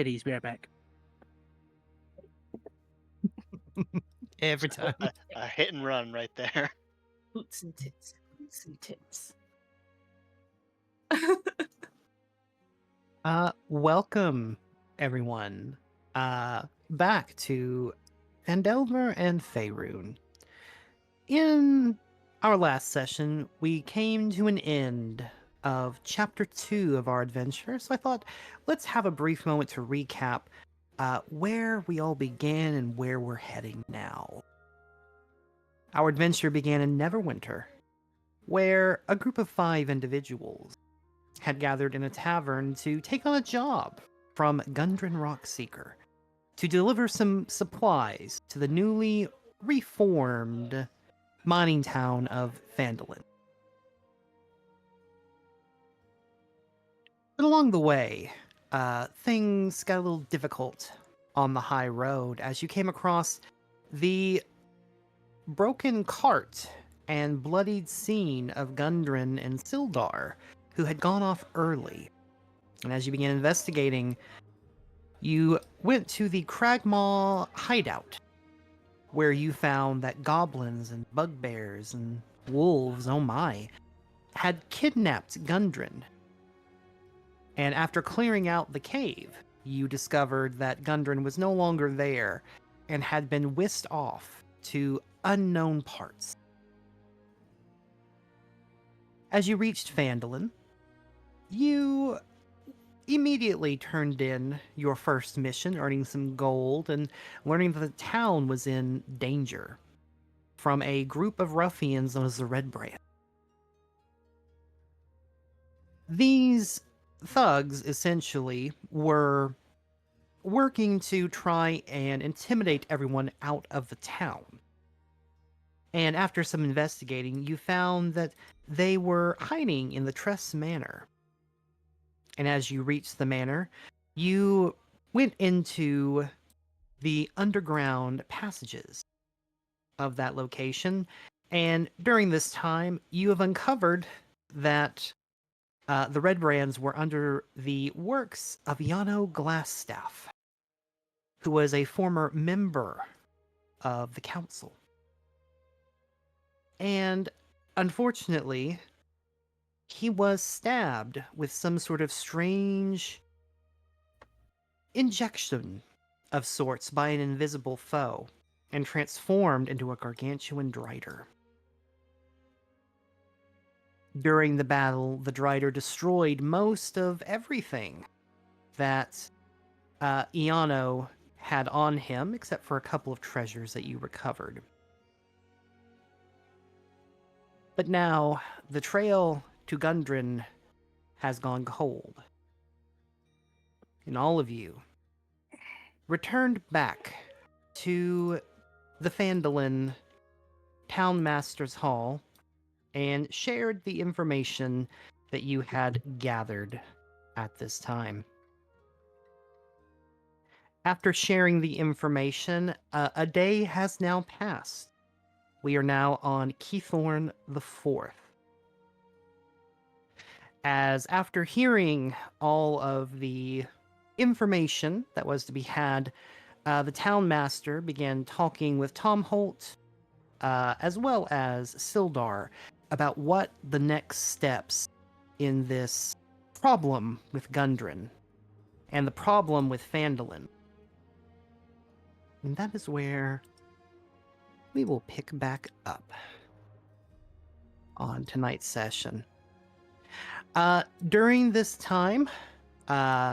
titties bareback. Every time. A hit and run right there. Boots and tits. Boots and tits. Welcome, everyone, back to Phandelver and Faerun. In our last session, we came to an end of Chapter 2 of our adventure, so I thought, let's have a brief moment to recap where we all began and where we're heading now. Our adventure began in Neverwinter, where a group of 5 individuals had gathered in a tavern to take on a job from Gundren Rockseeker to deliver some supplies to the newly reformed mining town of Phandelver. But along the way, things got a little difficult on the high road as you came across the broken cart and bloodied scene of Gundren and Sildar, who had gone off early. And as you began investigating, you went to the Cragmaw hideout, where you found that goblins and bugbears and wolves, oh my, had kidnapped Gundren. And after clearing out the cave, you discovered that Gundren was no longer there and had been whisked off to unknown parts. As you reached Phandelver, you immediately turned in your first mission, earning some gold and learning that the town was in danger from a group of ruffians known as the Red Brand. These thugs essentially were working to try and intimidate everyone out of the town. And after some investigating, you found that they were hiding in the Tress Manor. And as you reached the manor, you went into the underground passages of that location. And during this time, you have uncovered that the Red Brands were under the works of Yano Glassstaff, who was a former member of the council. And unfortunately, he was stabbed with some sort of strange injection of sorts by an invisible foe and transformed into a gargantuan Drider. During the battle, the Drider destroyed most of everything that Iano had on him, except for a couple of treasures that you recovered. But now, the trail to Gundren has gone cold. And all of you returned back to the Phandelver Townmaster's Hall and shared the information that you had gathered at this time. After sharing the information, a day has now passed. We are now on Keythorn the 4th. As after hearing all of the information that was to be had, the townmaster began talking with Tom Holt, as well as Sildar, about what the next steps in this problem with Gundren and the problem with Phandelver. And that is where we will pick back up on tonight's session. During this time, Gaia,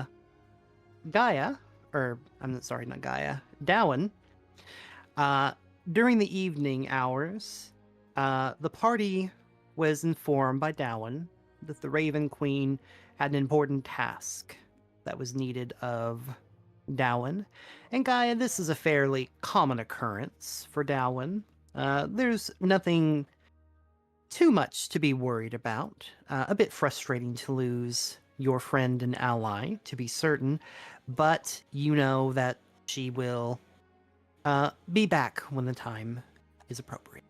or I'm sorry, not Gaia, Dowan, during the evening hours, the party was informed by Dowan that the Raven Queen had an important task that was needed of Dowan. And Gaia, this is a fairly common occurrence for Dowan. There's nothing too much to be worried about. A bit frustrating to lose your friend and ally, to be certain, but you know that she will be back when the time is appropriate.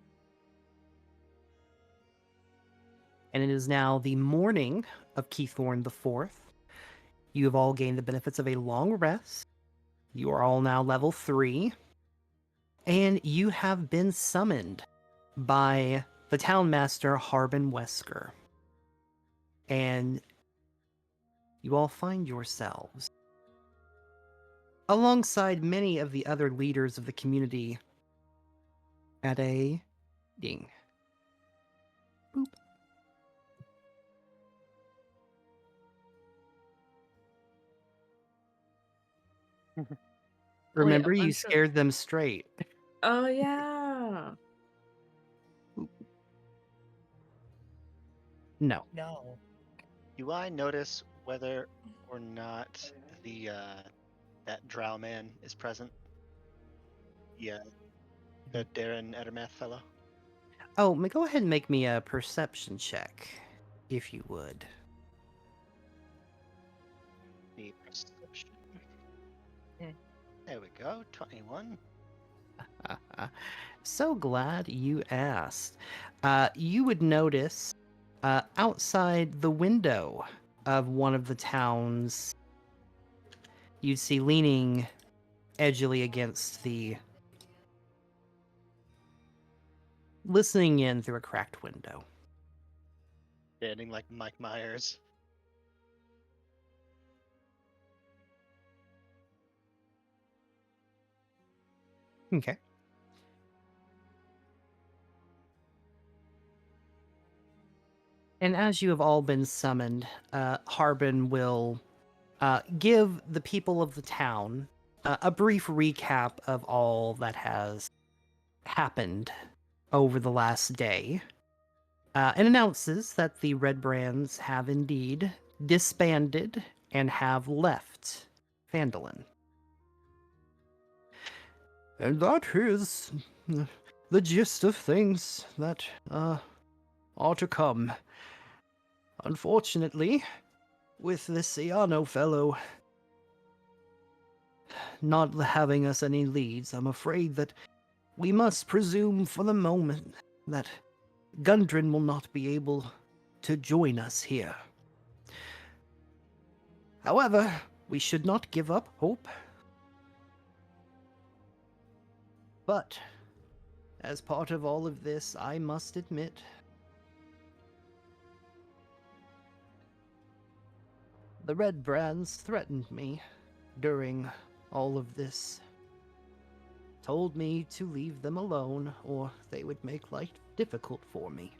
And it is now the morning of Keythorn the 4th. You have all gained the benefits of a long rest. You are all now level 3. And you have been summoned by the town master, Harbin Wesker. And you all find yourselves alongside many of the other leaders of the community at a ding. Boop. Remember, you bunch of- scared them straight. Oh yeah. No. No. Do I notice whether or not the that drow man is present? Yeah, the Darren Edermath fellow. Oh, go ahead and make me a perception check, if you would. The perception. Hmm. There we go. 21. So glad you asked. You would notice outside the window of one of the towns, you'd see leaning edgily against listening in through a cracked window. Standing like Mike Myers. Okay. And as you have all been summoned, Harbin will give the people of the town a brief recap of all that has happened over the last day, and announces that the Red Brands have indeed disbanded and have left Phandelver. And that is the gist of things that are to come. Unfortunately, with this Iano fellow not having us any leads, I'm afraid that we must presume for the moment that Gundren will not be able to join us here. However, we should not give up hope. But, as part of all of this, I must admit, the Red Brands threatened me during all of this. Told me to leave them alone, or they would make life difficult for me.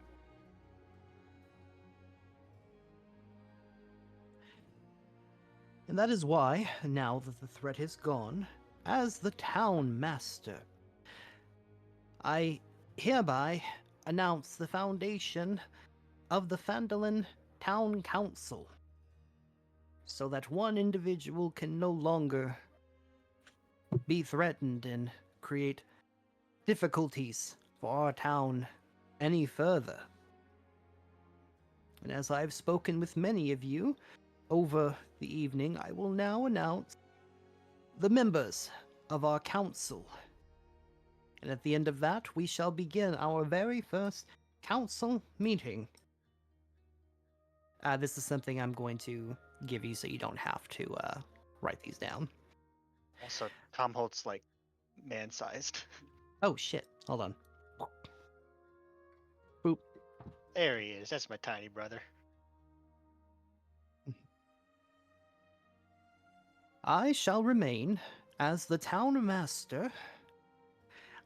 And that is why, now that the threat is gone, as the town master, I hereby announce the foundation of the Phandelver Town Council, so that one individual can no longer be threatened and create difficulties for our town any further. And as I've spoken with many of you over the evening, I will now announce the members of our council. And at the end of that, we shall begin our very first council meeting. This is something I'm going to give you so you don't have to write these down. Also, Tom Holt's like man-sized. Oh shit, hold on. Boop. There he is. That's my tiny brother. I shall remain as the town master.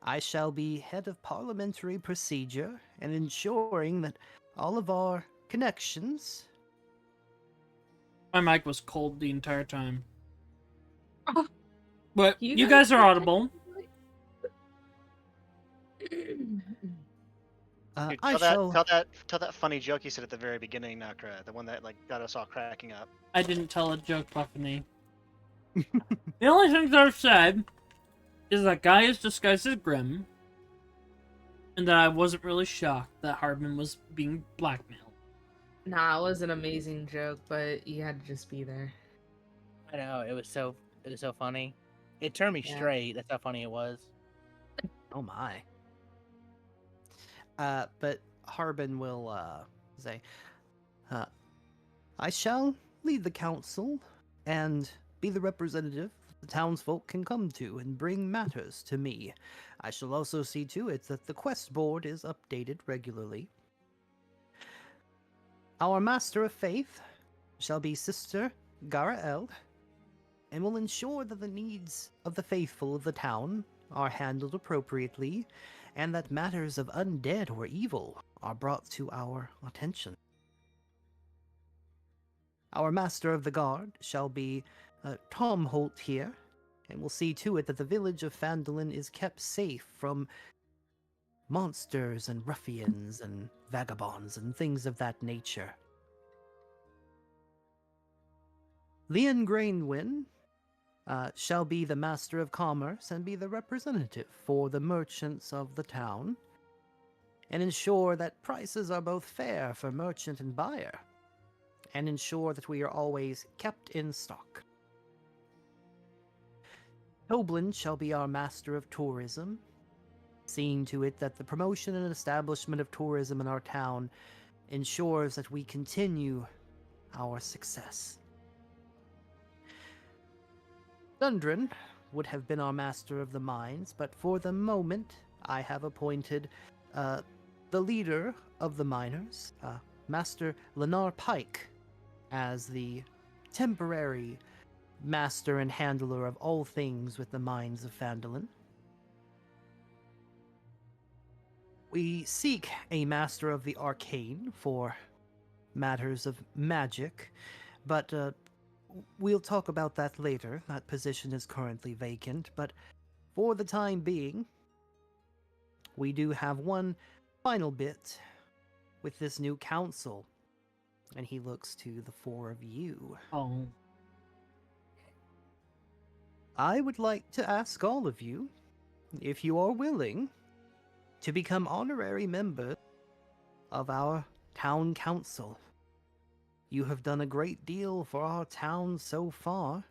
I shall be head of parliamentary procedure and ensuring that all of our connections. My mic was cold the entire time. Oh, But you guys are audible. Dude, I shall. tell that funny joke you said at the very beginning, Nakura, the one that like got us all cracking up. I didn't tell a joke, Buffany. The only things I've said is that Guy is disguised as Grim, and that I wasn't really shocked that Hardman was being blackmailed. Nah, it was an amazing joke, but you had to just be there. I know, it was so funny. It turned me Yeah. straight. That's how funny it was. Oh my. But Harbin will say, I shall lead the council and be the representative the townsfolk can come to and bring matters to me. I shall also see to it that the quest board is updated regularly. Our Master of Faith shall be Sister Garael, and will ensure that the needs of the faithful of the town are handled appropriately, and that matters of undead or evil are brought to our attention. Our Master of the Guard shall be Tom Holt here, and will see to it that the village of Phandelver is kept safe from monsters and ruffians and vagabonds and things of that nature. Leon Grainwin shall be the Master of Commerce and be the representative for the merchants of the town, and ensure that prices are both fair for merchant and buyer, and ensure that we are always kept in stock. Toblin shall be our Master of Tourism, seeing to it that the promotion and establishment of tourism in our town ensures that we continue our success. Dundren would have been our Master of the Mines, but for the moment I have appointed the leader of the miners, Master Lenar Pike, as the temporary master and handler of all things with the mines of Phandelver. We seek a Master of the Arcane for matters of magic, but we'll talk about that later. That position is currently vacant, but for the time being, we do have one final bit with this new council, and he looks to the four of you. Oh. I would like to ask all of you, if you are willing, to become honorary members of our town council. You have done a great deal for our town so far.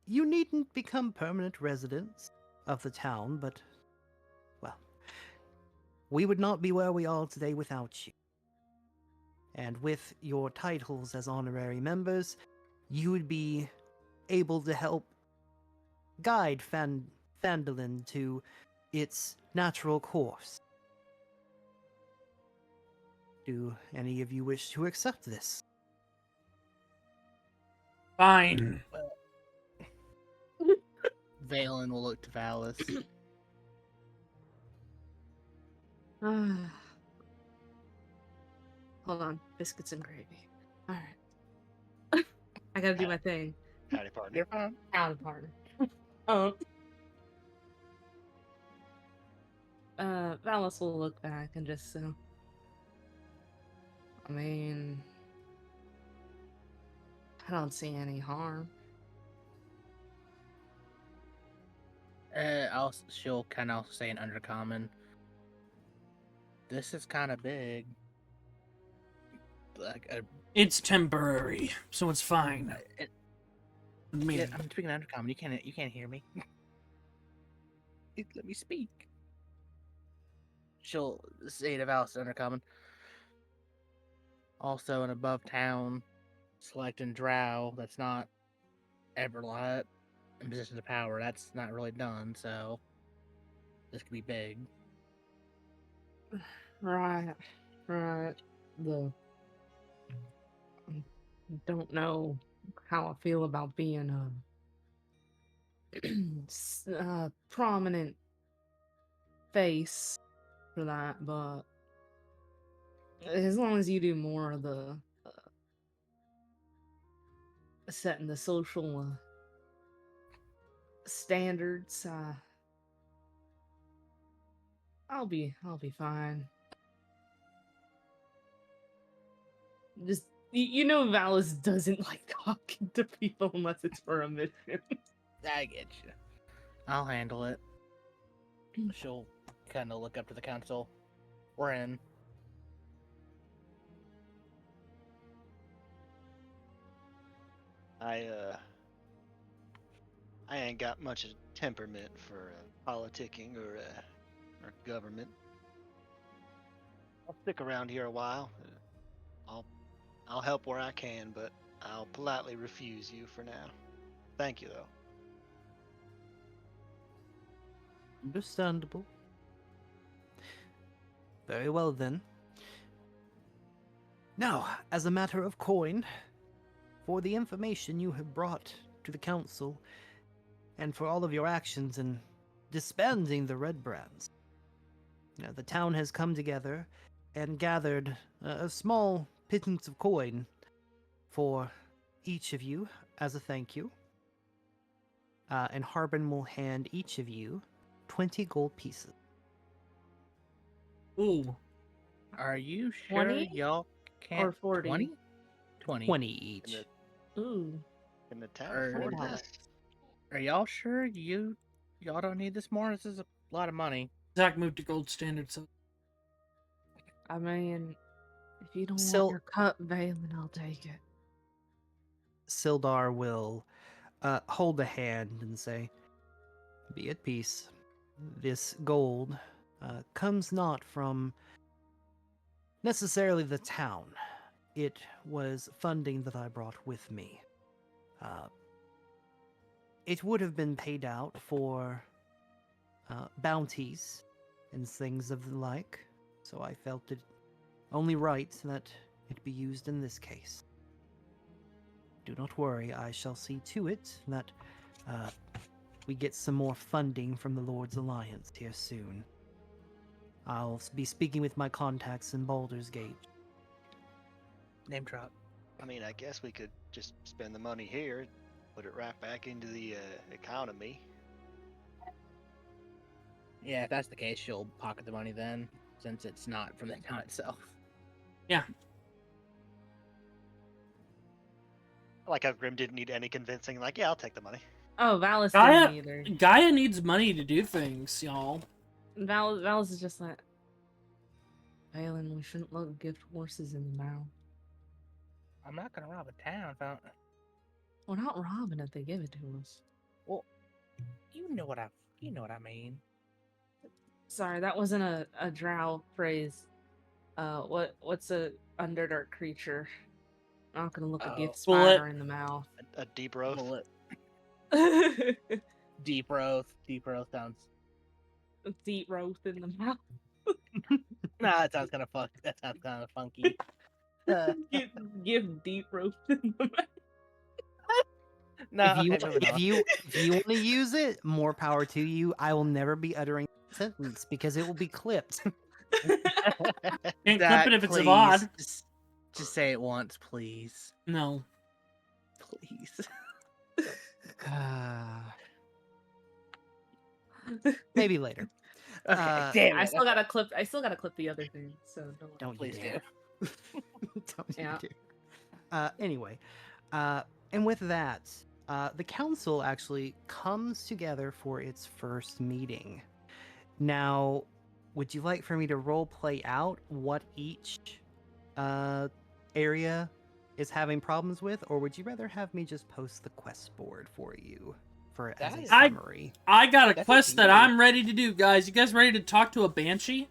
You needn't become permanent residents of the town, but, well, we would not be where we are today without you. And with your titles as honorary members, you would be able to help guide Phandelver to its natural course. Do any of you wish to accept this? Fine. Valen will look to Valis. Hold on. Biscuits and gravy. Alright. I gotta do my thing. Howdy, partner. You're fine. Out of partner. Valis will look back and just I mean, I don't see any harm. She'll kind of say in Undercommon. This is kind of big. Like It's temporary, so it's fine. Me. yeah, I'm speaking Undercommon. You can't hear me. Let me speak. She'll say to Valis Undercommon. Also, an above town, selecting Drow. That's not Everlight in positions of power. That's not really done. So this could be big. Right. The I don't know how I feel about being a prominent face for that, but as long as you do more of the setting the social standards, I'll be fine. Just you know, Valis doesn't like talking to people unless it's for a mission. I get you. I'll handle it. She'll kind of look up to the council. We're in. I ain't got much of temperament for politicking or government. I'll stick around here a while. I'll help where I can, but I'll politely refuse you for now. Thank you, though. Understandable. Very well then. Now, as a matter of coin, for the information you have brought to the council, and for all of your actions in disbanding the Red Brands, the town has come together and gathered a small pittance of coin for each of you as a thank you. And Harbin will hand each of you 20 gold pieces. Ooh. Are you sure 20 y'all can't? or 40? 20? 20. 20 each. Ooh. Can the town Or- afford $20. this? Are y'all sure y'all don't need this more? This is a lot of money. Zach moved to gold standard, so I mean, if you don't Sil- want your cut, Valen, I'll take it. Sildar will hold a hand and say, "Be at peace. This gold comes not from necessarily the town. It was funding that I brought with me. It would have been paid out for bounties and things of the like, so I felt it only right that it be used in this case. Do not worry, I shall see to it that we get some more funding from the Lord's Alliance here soon. I'll be speaking with my contacts in Baldur's Gate. Name drop. I mean, I guess we could just spend the money here, put it right back into the economy. Yeah, if that's the case, she'll pocket the money then, since it's not from the town itself. yeah. I like how Grim didn't need any convincing. Like, yeah, I'll take the money. Oh, Valis Gaia, didn't either. Gaia needs money to do things, y'all. Valis is just like, Valen, we shouldn't look gift horses in the mouth. I'm not gonna rob a town. We're not robbing if they give it to us. Well, you know what I mean. Sorry, that wasn't a drow phrase. What's a underdark creature? I'm not gonna look a gift Bullet. spider in the mouth. A deep roast. Bullet. Deep roast sounds. Deep roast in the mouth. Nah, that sounds kind of funky. Give deep roast in the mouth. No, if you okay, moving on. if you want to use it, more power to you. I will never be uttering that sentence because it will be clipped. Can't Zach, clip it if it's a please, VOD. Just say it once, please. No. Please. Maybe later. Okay, damn it. I still gotta clip the other thing, so Don't you Please dare. Don't you Yeah. dare. Anyway, and with that, the council actually comes together for its first meeting. Now, would you like for me to role play out what each area is having problems with, or would you rather have me just post the quest board for you as a That- summary? I got a That's quest up to that you. I'm ready to do, guys. You guys ready to talk to a banshee?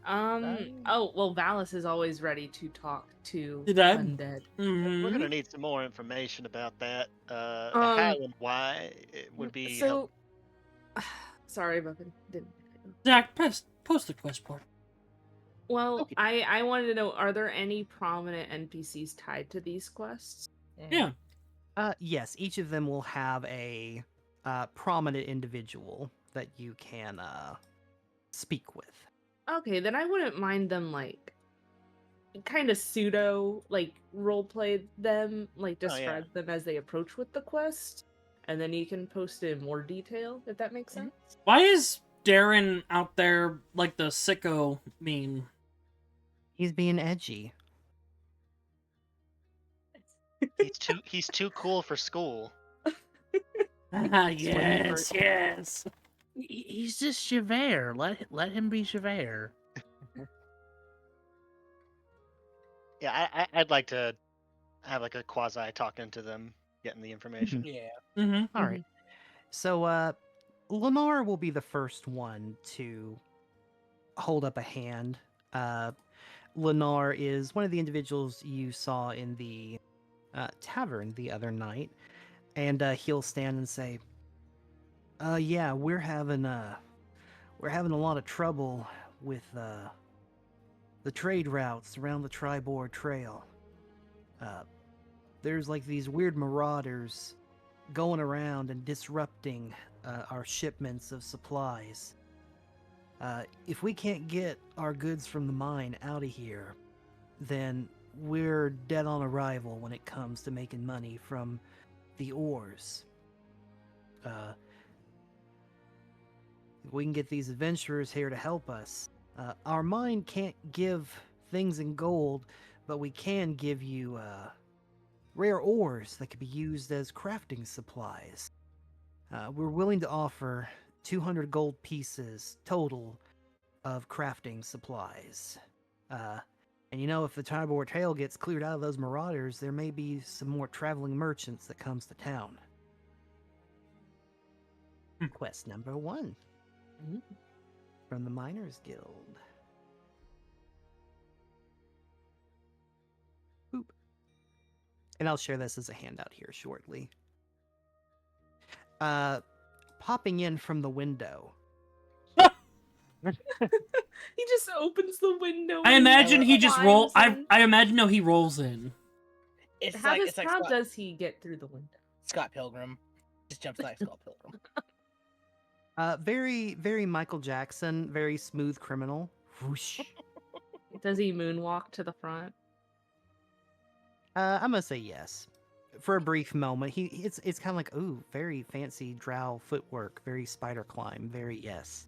Oh well, Valis is always ready to talk to Did I? undead. We're gonna Mhm. need some more information about that. The Um, how and why it would be So, sorry, Buffin. Didn't. Zach, post the quest board. Well, Okay. I wanted to know: are there any prominent NPCs tied to these quests? Yeah. Yes, each of them will have a prominent individual that you can speak with. Okay, then I wouldn't mind them like kind of pseudo like roleplay them, like Oh, yeah. describe them as they approach with the quest, and then you can post it in more detail if that makes sense. Why is Darren out there like the sicko meme? He's being edgy. he's too cool for school. Yes, yes. He's just Javert. Let him be Javert. Yeah, I'd like to have like a quasi talking to them, getting the information. Yeah. Mm-hmm. All right. So, Lenore will be the first one to hold up a hand. Lenore is one of the individuals you saw in the tavern the other night. And he'll stand and say, yeah, we're having a lot of trouble with the trade routes around the Tribord Trail. There's like these weird marauders going around and disrupting our shipments of supplies. If we can't get our goods from the mine out of here, then we're dead on arrival when it comes to making money from the ores. We can get these adventurers here to help us. Our mine can't give things in gold, but we can give you rare ores that could be used as crafting supplies. We're willing to offer 200 gold pieces total of crafting supplies. And you know, if the Tribord Trail gets cleared out of those marauders, there may be some more traveling merchants that comes to town. Quest number 1. From the Miners Guild. Boop. And I'll share this as a handout here shortly. Popping in from the window. He just opens the window. I and imagine he just roll. climbs in. I imagine he rolls in. It's How like how does he get through the window? Scott Pilgrim. Just jumps like Scott Pilgrim. Very, very Michael Jackson, very smooth criminal. Whoosh. Does he moonwalk to the front? I'm gonna say yes. For a brief moment, it's kind of like, ooh, very fancy drow footwork, very spider climb, very yes.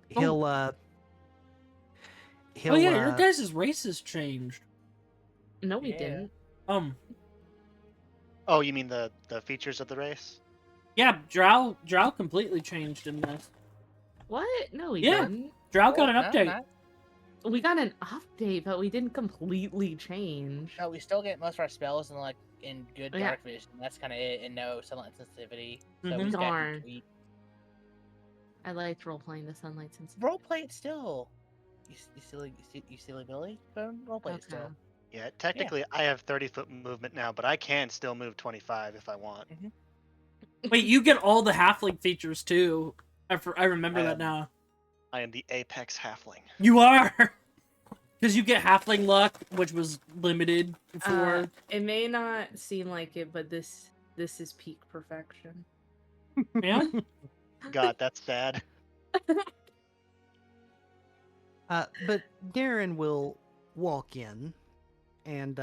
He'll Oh yeah, your guys' race has changed. No, we Yeah. didn't. Oh, you mean the features of the race? Yeah, Drow completely changed in this. What? No, we Yeah. didn't. Drow got an No, update. not- We got an update, but we didn't completely change. No, we still get most of our spells in good Yeah. dark vision. That's kind of it, and no sunlight sensitivity. So Mhm. we just got Darn. to tweak. I liked role playing the sunlight sensitivity. Roleplay it still. You silly Billy. Go roleplay it still. Yeah, technically I have 30-foot movement now, but I can still move 25 if I want. Wait, you get all the halfling features too. I remember that now. I am the apex halfling. You are, because you get halfling luck, which was limited before. It may not seem like it, but this is peak perfection. Yeah. God, that's sad. But Darren will walk in, and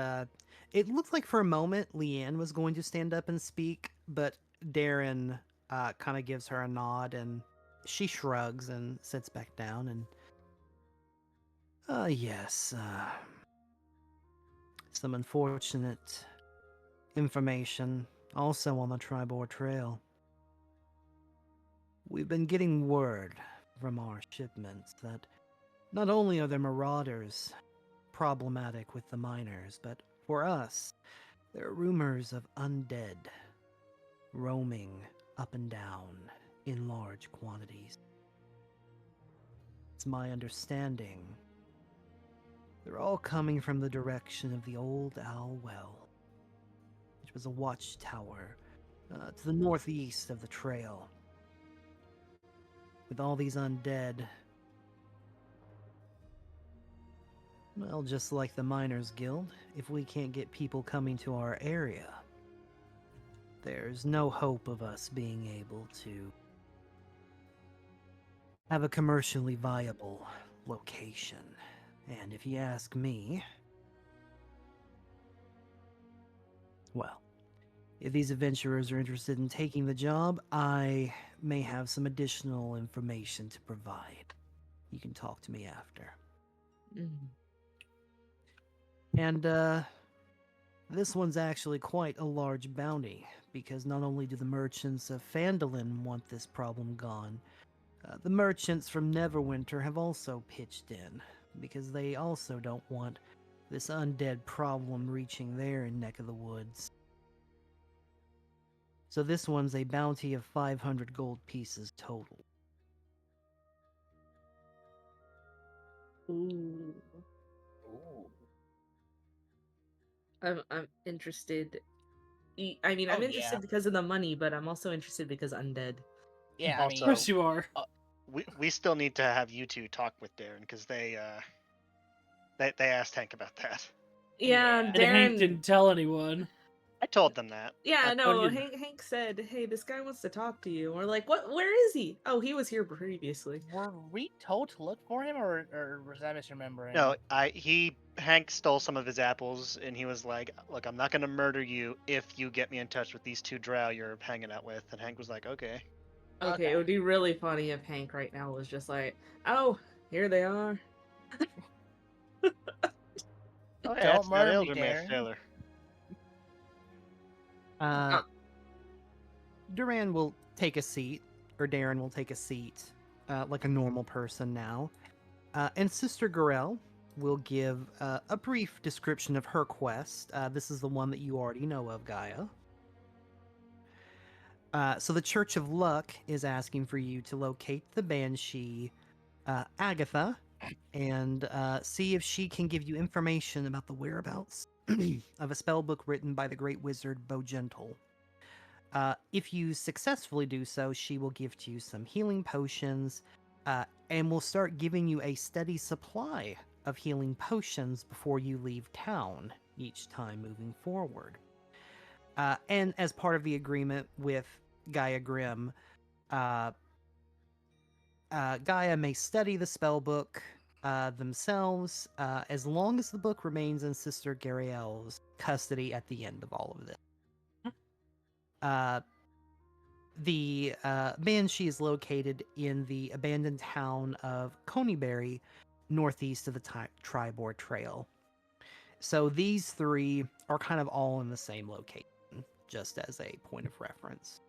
it looked like for a moment Leanne was going to stand up and speak, but Darren kind of gives her a nod, and she shrugs and sits back down. And yes, some unfortunate information also on the Tribord Trail. We've been getting word from our shipments that not only are the marauders problematic with the miners, but for us, there are rumors of undead roaming up and down in large quantities. It's my understanding they're all coming from the direction of the old Owl Well, which was a watchtower to the northeast of the trail. With all these undead, well, just like the Miners Guild, if we can't get people coming to our area, there's no hope of us being able to have a commercially viable location. And if you ask me, well, if these adventurers are interested in taking the job, I may have some additional information to provide. You can talk to me after. And, this one's actually quite a large bounty, because not only do the merchants of Phandelver want this problem gone, the merchants from Neverwinter have also pitched in, because they also don't want this undead problem reaching their neck of the woods. So this one's a bounty of 500 gold pieces total. Ooh. Ooh. I'm interested I mean, I'm Oh, interested yeah. because of the money, but I'm also interested because undead. Yeah, Of Also- course you are. We still need to have you two talk with Darren because they asked Hank about that. Yeah, Yeah. And Hank Darren. didn't tell anyone. I told them that. Yeah, Oh, no. you- Hank said, "Hey, this guy wants to talk to you." And we're like, "What? Where is he? Oh, he was here previously." Were we told to look for him, or was I misremembering? No, Hank stole some of his apples and he was like, "Look, I'm not gonna murder you if you get me in touch with these two drow you're hanging out with." And Hank was like, "Okay." Okay, it would be really funny if Hank right now was just like, "Oh, here they are." Oh, hey, Don't that's that murder me, elder Darren. sailor. Duran will take a seat, or Darren will take a seat, like a normal person now. And Sister Gorel will give a brief description of her quest. This is the one that you already know of, Gaia. So the Church of Luck is asking for you to locate the Banshee, Agatha, and see if she can give you information about the whereabouts of a spellbook written by the great wizard Bogental. If you successfully do so, she will give to you some healing potions, and will start giving you a steady supply of healing potions before you leave town each time moving forward. And as part of the agreement with Gaia Grimm, Gaia may study the spellbook themselves as long as the book remains in Sister Gariel's custody at the end of all of this. The Banshee is located in the abandoned town of Coneyberry, northeast of the Tribord Trail. So these three are kind of all in the same location, just as a point of reference.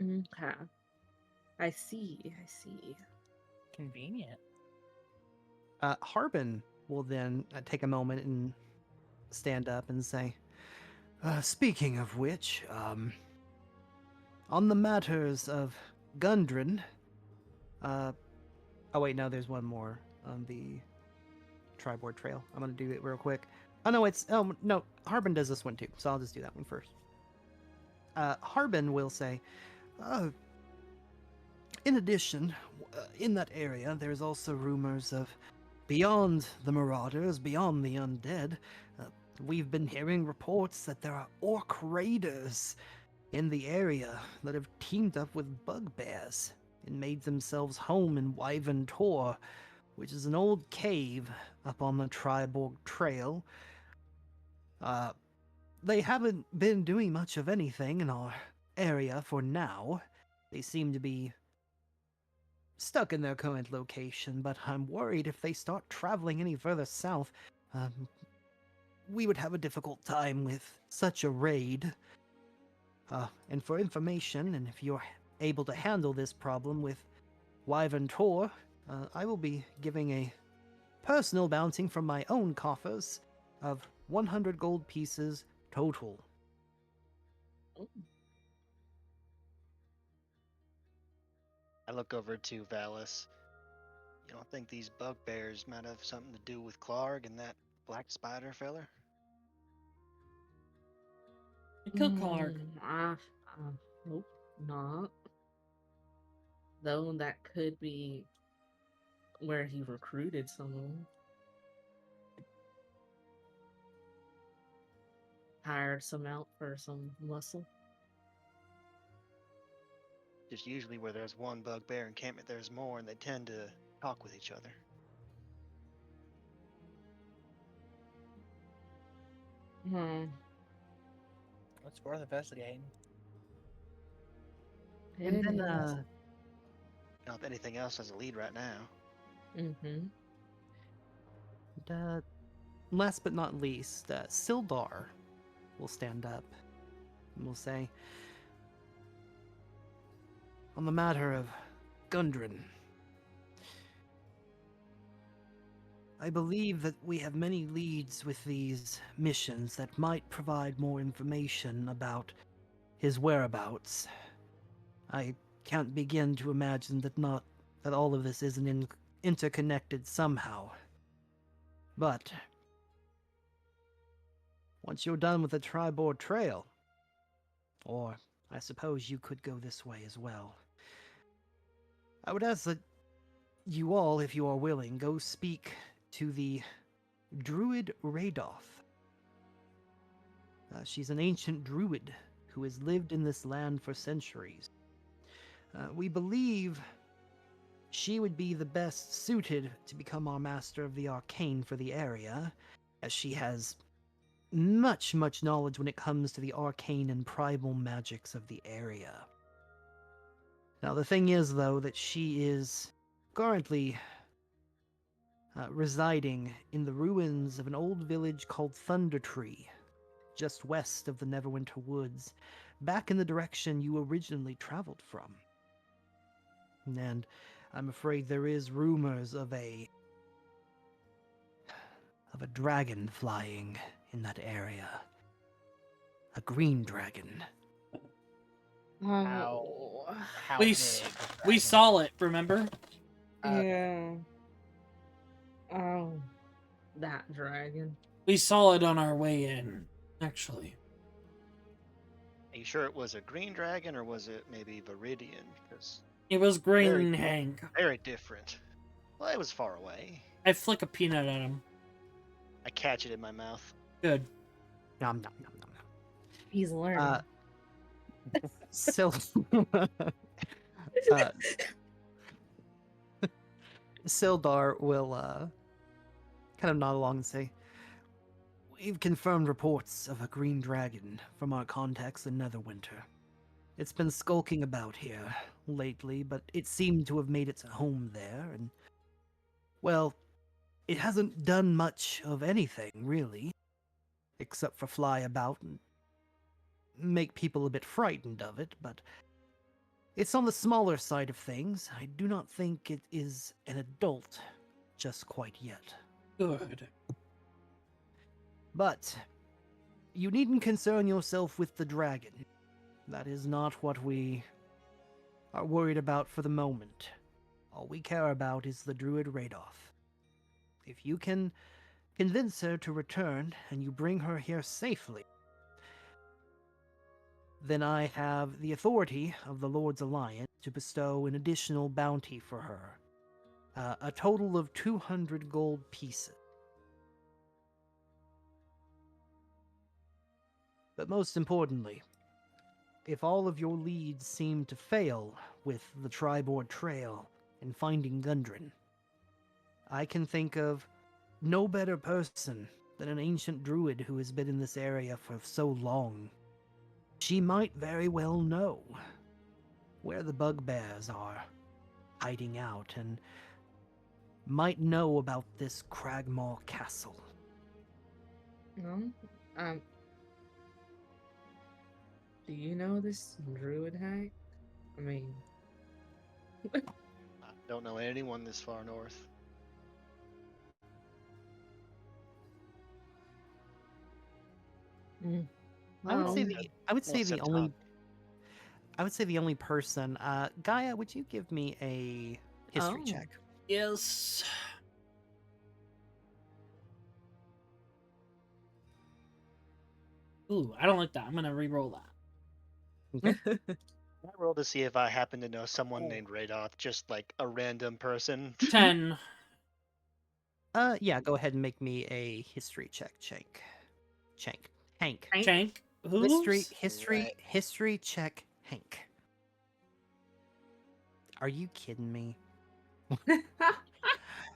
Okay. I see. Convenient. Harbin will then take a moment and stand up and say, speaking of which, on the matters of Gundren, oh wait, no, there's one more on the Tribord Trail. I'm gonna do it real quick. Oh no, Harbin does this one too, so I'll just do that one first. Harbin will say, in addition, in that area, there's also rumors of beyond the marauders, beyond the undead. We've been hearing reports that there are orc raiders in the area that have teamed up with bugbears and made themselves home in Wyvern Tor, which is an old cave up on the Triborg Trail. They haven't been doing much of anything in our area for now. They seem to be stuck in their current location, but I'm worried if they start traveling any further south, we would have a difficult time with such a raid. And for information, and if you're able to handle this problem with Wyvern Tor, I will be giving a personal bounty from my own coffers of 100 gold pieces total. I look over to Valis. You don't think these bugbears might have something to do with Clark and that black spider feller? Kill Clark. Nope, not. Though that could be where he recruited someone. Hired some out for some muscle. Just usually where there's one bugbear encampment, there's more, and they tend to talk with each other. It's worth investigating. And then, Not if anything else has a lead right now. last but not least, Sildar will stand up and will say, on the matter of Gundren, I believe that we have many leads with these missions that might provide more information about his whereabouts. I can't begin to imagine that all of this isn't interconnected somehow. But once you're done with the Tribord Trail, Or I suppose you could go this way as well. I would ask that you all, if you are willing, go speak to the Druid Radoth. She's an ancient druid who has lived in this land for centuries. We believe she would be the best suited to become our master of the arcane for the area, as she has much knowledge when it comes to the arcane and primal magics of the area. Now, the thing is, though, that she is currently residing in the ruins of an old village called Thunder Tree, just west of the Neverwinter Woods, back in the direction you originally traveled from. And I'm afraid there is rumors of a dragon flying in that area. A green dragon. Oh, How We big? s- is We dragon? saw it, remember? yeah. Oh, that dragon. We saw it on our way in, actually. Are you sure it was a green dragon or was it maybe Viridian? Because It was green, Very- Hank. very different. Well, it was far away. I flick a peanut at him. I catch it in my mouth. Good. Nom nom nom nom nom. He's learning. Sil- Sildar will kind of nod along and say, "We've confirmed reports of a green dragon from our contacts in Netherwinter. It's been skulking about here lately, but it seemed to have made its home there, and, well, it hasn't done much of anything, really, except for fly about and make people a bit frightened of it, but it's on the smaller side of things. I do not think it is an adult just quite yet. Good. But you needn't concern yourself with the dragon. That is not what we are worried about for the moment. All we care about is the Druid Radoth. If you can convince her to return and you bring her here safely, then I have the authority of the Lord's Alliance to bestow an additional bounty for her. A total of 200 gold pieces. But most importantly, if all of your leads seem to fail with the Triboard Trail and finding Gundren, I can think of no better person than an ancient druid who has been in this area for so long. She might very well know where the bugbears are hiding out and might know about this Cragmaw Castle. No? Do you know this druid hack? I mean, I don't know anyone this far north. I would say well, the only person. Gaia, would you give me a history Oh. check? Yes. Ooh, I don't like that. I'm gonna re-roll that. Can I roll to see if I happen to know someone named Radoth, just like a random person? 10. Yeah. Go ahead and make me a history check, Hank. Shank. Right. History check, Hank. Are you kidding me?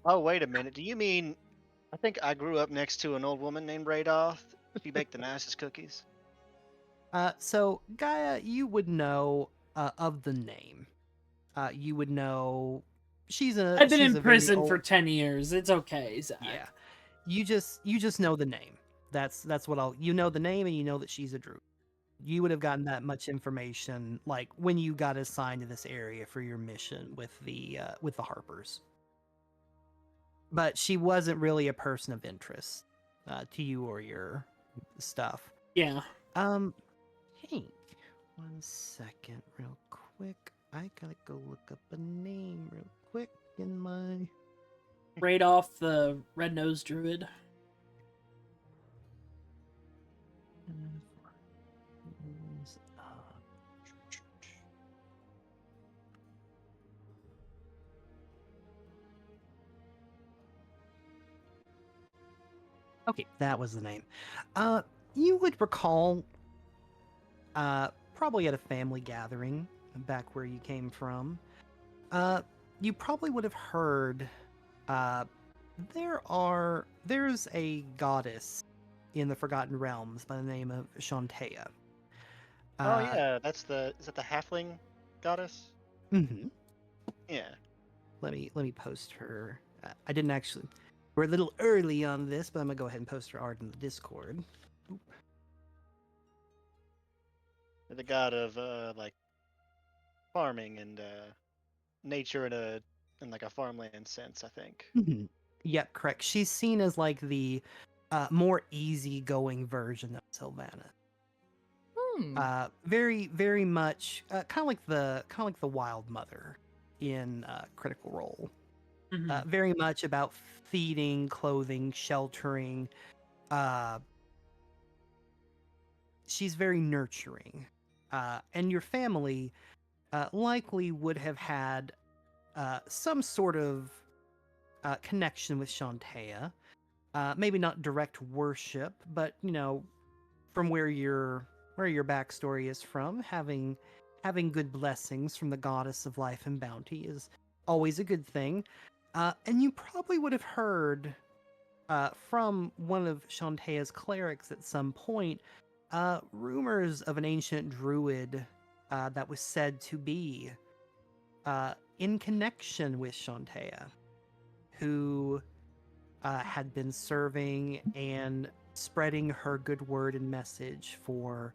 Oh, wait a minute. Do you mean? I think I grew up next to an old woman named Radoth. She baked the nicest cookies. So Gaia, you would know of the name. You would know I've been she's in a very prison for old- 10 years. It's okay, Zach. Yeah. You just know the name. That's what you know the name and you know that she's a druid. You would have gotten that much information like when you got assigned to this area for your mission with the Harpers. But she wasn't really a person of interest to you or your stuff. Yeah. Hank, 1 second, real quick. I gotta go look up a name real quick in my. Right off the red-nosed druid. Okay, that was the name. You would recall, probably at a family gathering back where you came from. You probably would have heard. There's a goddess in the Forgotten Realms by the name of Shantea. Oh yeah, is that the halfling goddess? Mm-hmm. Yeah. Let me post her. I didn't actually. We're a little early on this, but I'm gonna go ahead and post her art in the Discord. The god of like farming and nature in like a farmland sense, I think. Mm-hmm. Yep, correct. She's seen as like the more easygoing version of Sylvanas. Very, very much kind of like the Wild Mother in Critical Role. Very much about feeding, clothing, sheltering. She's very nurturing, and your family likely would have had some sort of connection with Shantea. Maybe not direct worship, but from where your backstory is from, having good blessings from the goddess of life and bounty is always a good thing. And you probably would have heard from one of Shantea's clerics at some point rumors of an ancient druid that was said to be in connection with Shantea, who had been serving and spreading her good word and message for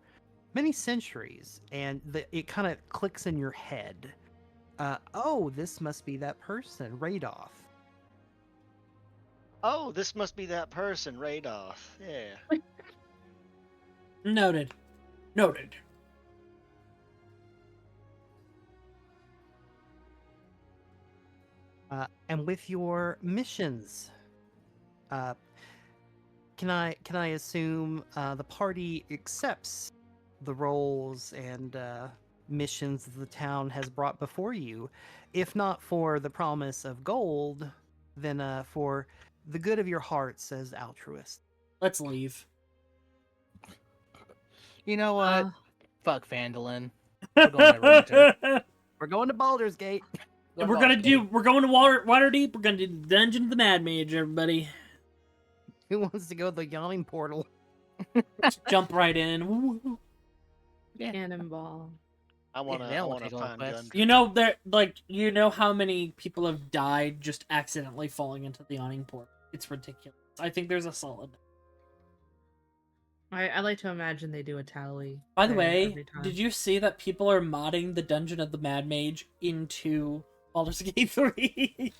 many centuries, and it kind of clicks in your head. Oh, this must be that person, Radoff. Oh, this must be that person, Radoff. Yeah. Noted. Noted. And with your missions, can I assume the party accepts the roles and missions the town has brought before you, if not for the promise of gold, then for the good of your hearts as altruists? Let's leave. You know what? Fuck Phandelver. We're going to Winter. We're going to Baldur's Gate. We're going to Waterdeep. We're gonna do the Dungeon of the Mad Mage, everybody. Who wants to go to the yawning portal? Just jump right in. Woo. Yeah. Cannonball. I wanna take a find quest. Gundry. You know how many people have died just accidentally falling into the awning port. It's ridiculous. I think there's a solid. I like to imagine they do a tally. By the there way, every time. did you see that people are modding the Dungeon of the Mad Mage into Baldur's Gate 3?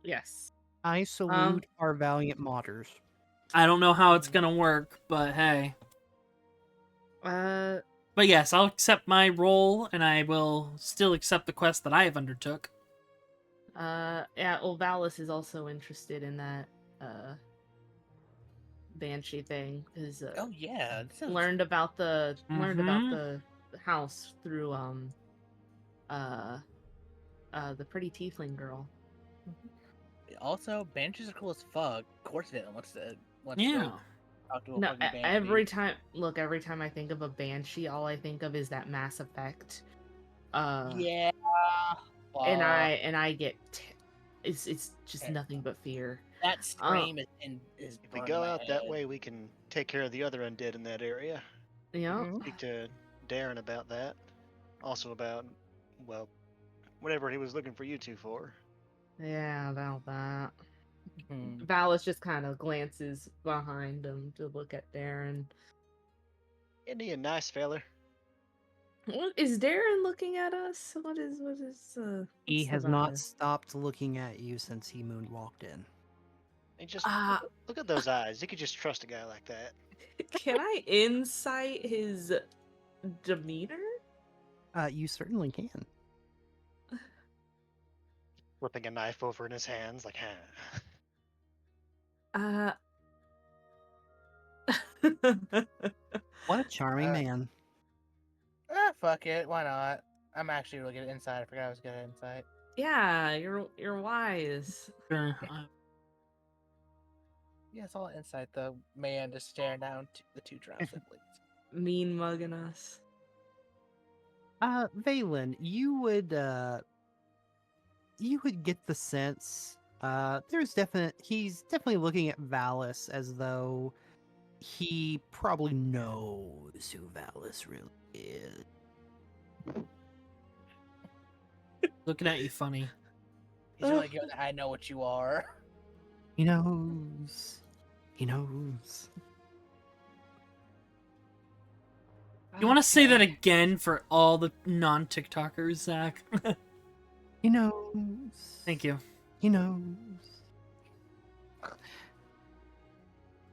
Yes. I salute our valiant modders. I don't know how it's gonna work, but hey. But yes, I'll accept my role, and I will still accept the quest that I have undertook. Yeah, Valis is also interested in that, Banshee thing, because, Oh yeah. learned about the house through, the pretty tiefling girl. Also, banshees are cool as fuck. Of course, they wants to Yeah. talk to a No, fucking banshee. every time I think of a Banshee, all I think of is that Mass Effect. Yeah. And I get it's just nothing but fear. That scream is If we burning go my out that head. way, we can take care of the other undead in that area. Yeah. Mhm. Speak to Darren about that. Also about, well, whatever he was looking for you two for. Yeah, about that. Mhm. Valis just kind of glances behind him to look at Darren. Isn't he a nice feller? What is Darren looking at us? He what's has the not vibe? stopped looking at you since he moonwalked in. He just Ah. look at those eyes. You could just trust a guy like that. Can I insight his demeanor? You certainly can. Flipping a knife over in his hands, like, What a charming man. Fuck it. Why not? I'm actually really good at insight. I forgot I was good at insight. Yeah, you're wise. Sure. Yeah, it's all inside. The man just staring down the two drow siblings. Mean mugging us. Valen, you would get the sense he's definitely looking at Valis as though he probably knows who Valis really is. Looking at you funny. He's really good at I know what you are. He knows. He knows. You want to say that again for all the non-TikTokers, Zach? He knows. Thank you. He knows.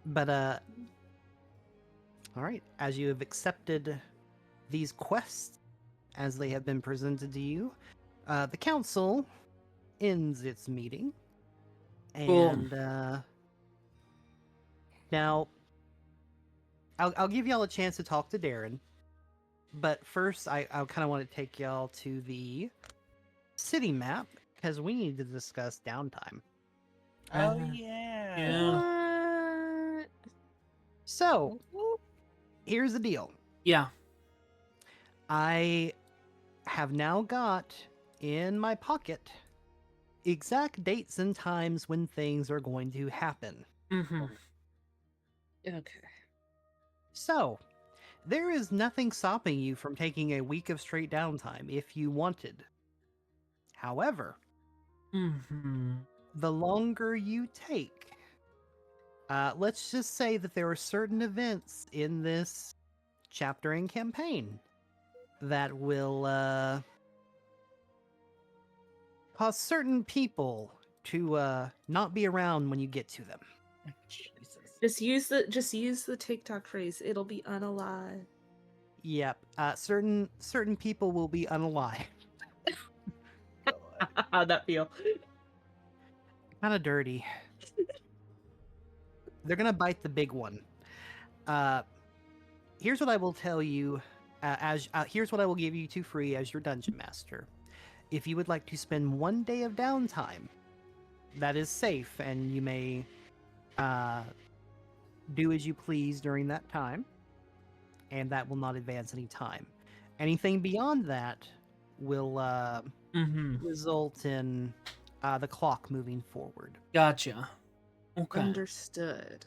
But all right, as you have accepted these quests as they have been presented to you, the council ends its meeting. And now I'll give y'all a chance to talk to Darren. But first, I kind of want to take y'all to the city map because we need to discuss downtime. Oh yeah. Yeah. What? So, here's the deal. Yeah. I have now got in my pocket exact dates and times when things are going to happen. Mm-hmm. Okay. So, there is nothing stopping you from taking a week of straight downtime if you wanted. However, Mm-hmm. the longer you take, let's just say that there are certain events in this chapter and campaign that will cause certain people to not be around when you get to them. Jesus. Just use the TikTok phrase. It'll be unalive. Yep, certain people will be unalive. How'd that feel? Kind of dirty. They're gonna bite the big one. Here's what I will tell you. Here's what I will give you to free as your dungeon master. If you would like to spend 1 day of downtime, that is safe, and you may do as you please during that time, and that will not advance any time. Anything beyond that will Mm-hmm. result in the clock moving forward. Gotcha. Okay. Understood.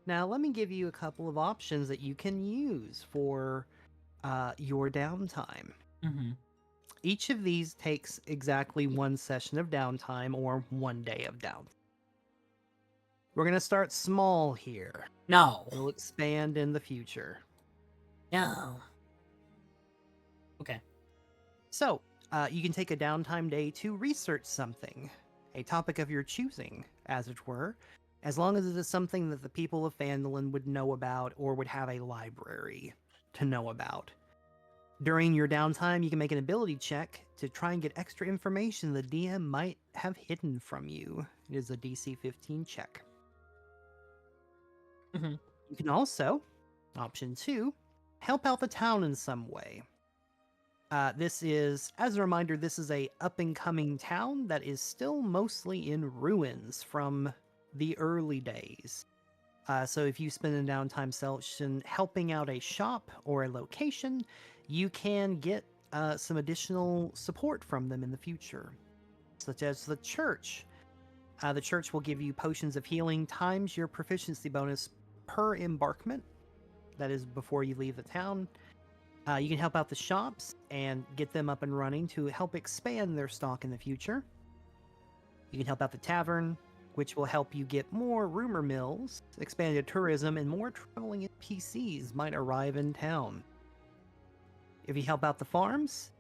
Now, let me give you a couple of options that you can use for your downtime. Mm-hmm. Each of these takes exactly 1 session of downtime or 1 day of downtime. We're going to start small here. No. We'll expand in the future. No. Okay. So, you can take a downtime day to research something, a topic of your choosing, as it were, as long as it is something that the people of Phandelver would know about or would have a library to know about. During your downtime, you can make an ability check to try and get extra information the DM might have hidden from you. It is a DC 15 check. Mhm. You can also, option 2, help out the town in some way. This is, as a reminder, this is a up-and-coming town that is still mostly in ruins from the early days. So if you spend a downtime session helping out a shop or a location, you can get some additional support from them in the future, such as the church. The church will give you potions of healing times your proficiency bonus per embarkment. That is before you leave the town. You can help out the shops and get them up and running to help expand their stock in the future. You can help out the tavern, which will help you get more rumor mills, expanded tourism, and more traveling NPCs might arrive in town. If you help out the farms,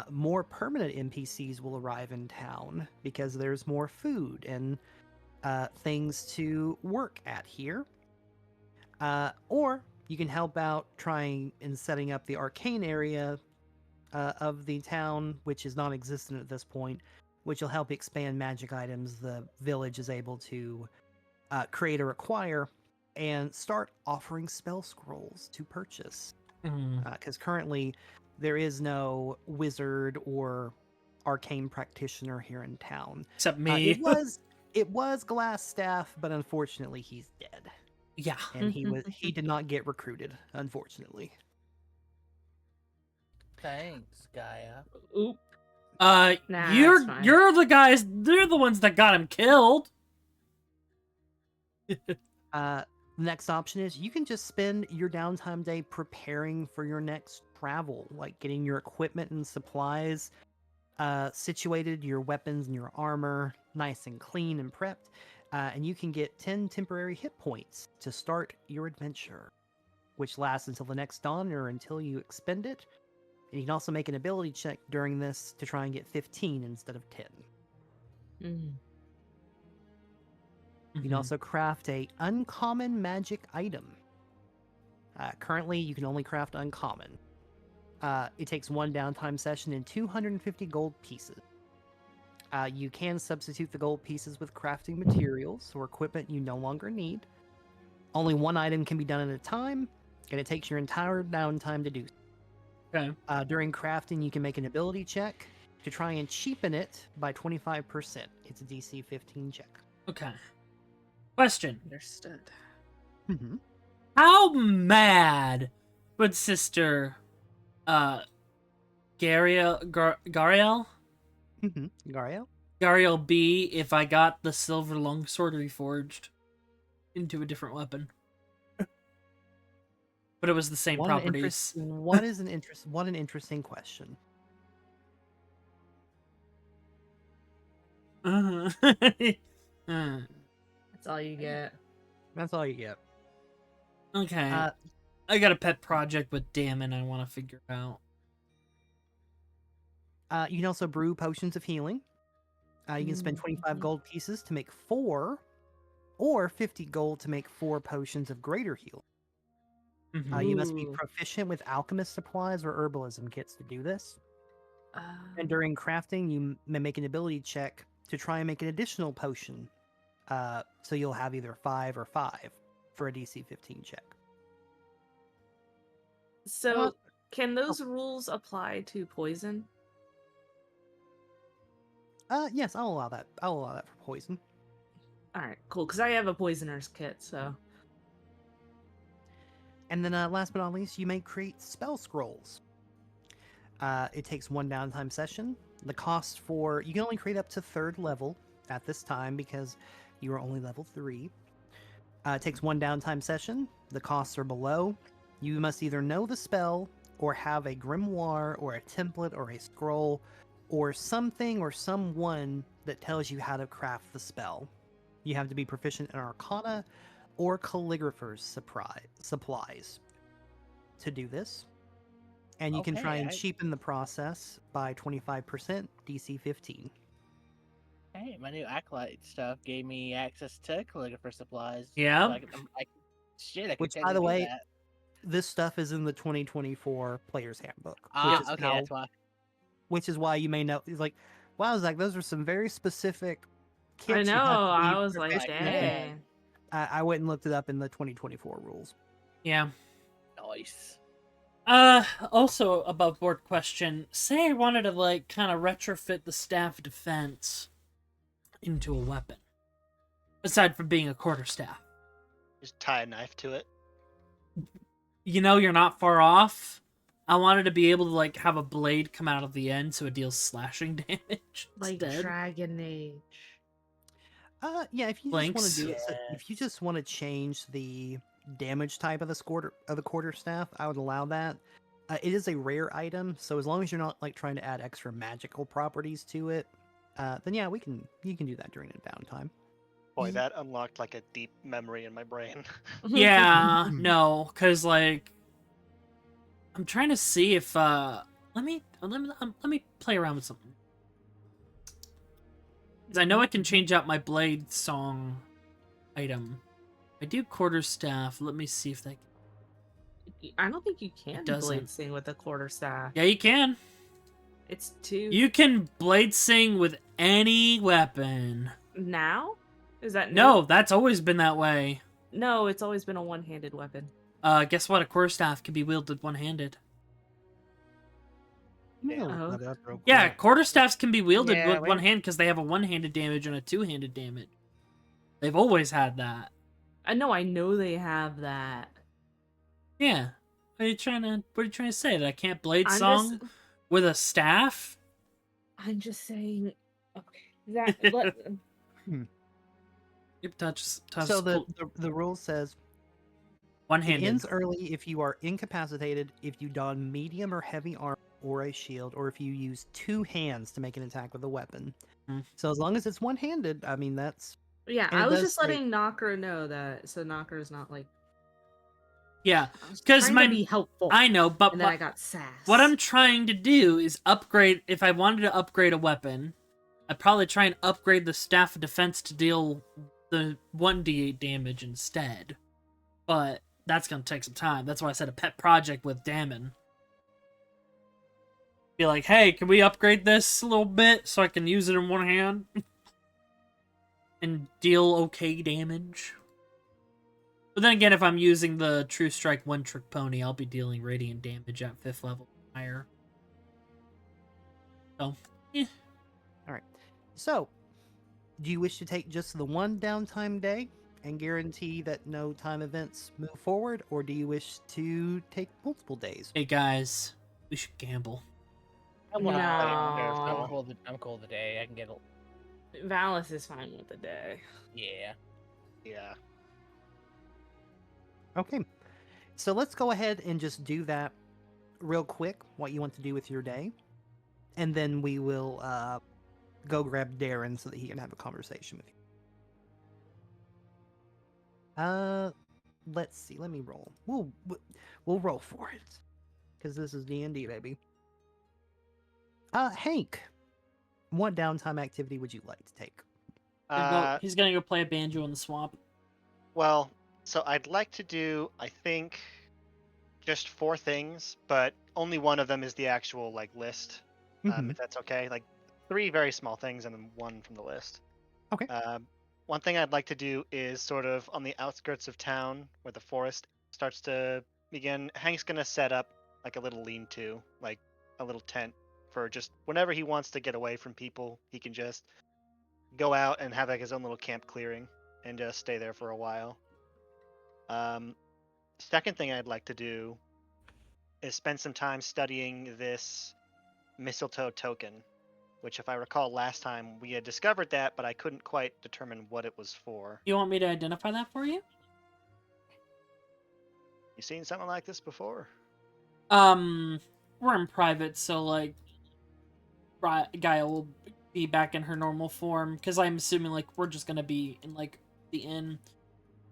more permanent NPCs will arrive in town because there's more food and things to work at here. Or you can help out trying and setting up the arcane area of the town, which is non-existent at this point, which will help expand magic items the village is able to create or acquire, and start offering spell scrolls to purchase. Because currently there is no wizard or arcane practitioner here in town. Except me. It was Glass Staff, but unfortunately he's dead. Yeah. And he did not get recruited, unfortunately. Thanks, Gaia. Oop. Nah, it's fine. You're the guys. They're the ones that got him killed. The next option is you can just spend your downtime day preparing for your next travel, like getting your equipment and supplies situated, your weapons and your armor nice and clean and prepped, and you can get 10 temporary hit points to start your adventure, which lasts until the next dawn or until you expend it. And you can also make an ability check during this to try and get 15 instead of 10. Mm. You can also craft a uncommon magic item. Currently, you can only craft uncommon. It takes 1 downtime session and 250 gold pieces. You can substitute the gold pieces with crafting materials or equipment you no longer need. Only 1 item can be done at a time, and it takes your entire downtime to do so. Okay. During crafting, you can make an ability check to try and cheapen it by 25%. It's a DC 15 check. Okay. Question. Understood. Mm-hmm. How mad would Sister Gariel Mm-hmm. Gario? Gariel be if I got the silver longsword reforged into a different weapon? But it was the same properties. What an interesting question. Uh-huh. That's all you get. That's all you get. Okay. I got a pet project with Damon I want to figure out. You can also brew potions of healing. You can spend 25 gold pieces to make 4, or 50 gold to make 4 potions of greater healing. You must be Ooh. proficient with alchemist supplies or herbalism kits to do this. And during crafting, you may make an ability check to try and make an additional potion. So you'll have either 5 or 5 for a DC 15 check. So, can those rules apply to poison? Yes, I'll allow that. I'll allow that for poison. All right, cool. Because I have a poisoner's kit, so. And then last but not least, you may create spell scrolls. It takes 1 downtime session. The cost for... You can only create up to 3rd level at this time because you are only level 3. It takes 1 downtime session. The costs are below. You must either know the spell or have a grimoire or a template or a scroll or something or someone that tells you how to craft the spell. You have to be proficient in Arcana or calligrapher's supplies to do this. And you can try and cheapen the process by 25%, DC 15. Hey, my new Acolyte stuff gave me access to calligrapher supplies. Yeah. So I could Which, by the way, this stuff is in the 2024 Player's Handbook. Okay, that's why. Which is why you may know. It's like, wow, Zach, those are some very specific kits. I you have know. to be I was like, proficient in. dang. I went and looked it up in the 2024 rules. Yeah. Nice. Also above board question. Say I wanted to like kind of retrofit the staff defense into a weapon. Aside from being a quarterstaff. Just tie a knife to it. You know, you're not far off. I wanted to be able to like have a blade come out of the end so it deals slashing damage. Like instead. Dragon Age. Yeah, if you Blinks. just want to do it, if you just want to change the damage type of the quarterstaff, I would allow that. It is a rare item, so as long as you're not like trying to add extra magical properties to it, then yeah, you can do that during the downtime. Boy, that unlocked like a deep memory in my brain. Yeah, no, because like I'm trying to see if let me play around with something. Because I know I can change out my blade song item. I do quarterstaff. Let me see if that. I don't think you can doesn't. blade sing with a quarterstaff. Yeah, you can. It's 2. You can blade sing with any weapon. Now? Is that new? No, that's always been that way. No, it's always been a one-handed weapon. Guess what? A quarterstaff can be wielded one-handed. Yeah, Yeah, quarterstaffs can be wielded Yeah, with one hand because they have a one-handed damage and a two-handed damage. They've always had that. I know they have that. Yeah. What are you trying to say? That I can't blade I'm song just with a staff? I'm just saying. Okay, that let Yep, touch So the rule says it one-handed. ends early if you are incapacitated, if you don medium or heavy armor or a shield, or if you use 2 hands to make an attack with a weapon. Hmm. So as long as it's one-handed, I mean that's yeah. and I it was does just say letting Knocker know that, so Knocker's not like. Yeah, I was because trying to be helpful, I know, but and then I got sass. what I'm trying to do is upgrade. If I wanted to upgrade a weapon, I'd probably try and upgrade the staff of defense to deal the 1d8 damage instead. But that's gonna take some time. That's why I said a pet project with Damon. Be like, hey, can we upgrade this a little bit so I can use it in one hand and deal okay damage? But then again, if I'm using the True Strike one-trick pony, I'll be dealing radiant damage at 5th level or higher. So, yeah. all right. So, do you wish to take just the one downtime day and guarantee that no time events move forward, or do you wish to take multiple days? Hey guys, we should gamble. I want to play it fair, No. fella. I'm cool with the day. I can get a Valis is fine with the day. yeah. Yeah. Okay. So let's go ahead and just do that real quick, what you want to do with your day. And then we will go grab Darren so that he can have a conversation with you. Let's see. Let me roll. We'll roll for it. Because this is D&D, baby. Hank, what downtime activity would you like to take? He's gonna go play a banjo in the swamp. Well, so I'd like to do, I think, just 4 things, but only one of them is the actual like list. Mhm. If that's okay. Like 3 very small things and then 1 from the list. Okay. One thing I'd like to do is sort of on the outskirts of town where the forest starts to begin. Hank's gonna set up like a little lean-to, like a little tent for just whenever he wants to get away from people, he can just go out and have like his own little camp clearing and just stay there for a while. Second thing I'd like to do is spend some time studying this mistletoe token, which if I recall last time we had discovered that, but I couldn't quite determine what it was for. You want me to identify that for you? You seen something like this before? We're in private, so like, Gaia will be back in her normal form because I'm assuming like we're just gonna be in like the inn.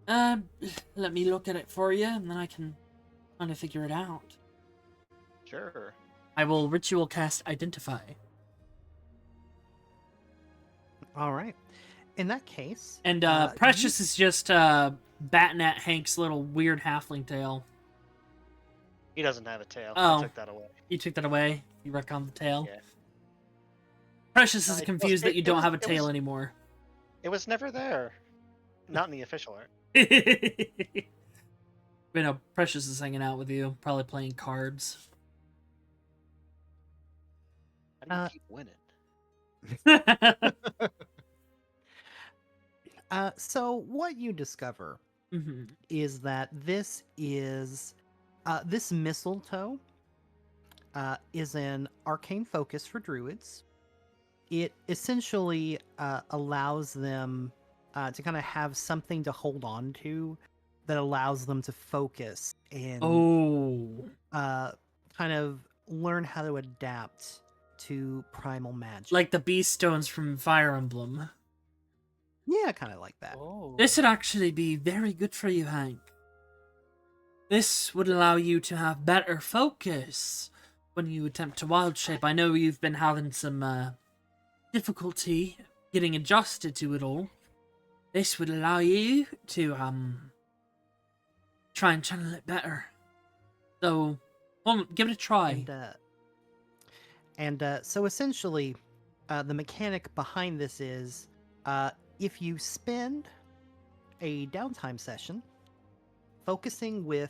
Let me look at it for you, and then I can kind of figure it out. Sure. I will ritual cast Identify. All right. In that case, And Precious is just batting at Hank's little weird halfling tail. He doesn't have a tail. Oh. I took that away. You took that away. You retconned the tail. Yeah. Precious No, is it confused was- that you it don't was- have a it tail was- anymore. It was never there. Not in the official art. But no, Precious is hanging out with you, probably playing cards. How do you keep winning? So what you discover Mm-hmm. is that this is this mistletoe is an arcane focus for druids. It essentially allows them to kind of have something to hold on to that allows them to focus and kind of learn how to adapt to primal magic. Like the beast stones from Fire Emblem. Yeah, kind of like that. Oh. This would actually be very good for you, Hank. This would allow you to have better focus when you attempt to wild shape. I know you've been having some difficulty getting adjusted to it all. This would allow you to try and channel it better. So, well, give it a try. And so essentially, the mechanic behind this is if you spend a downtime session focusing with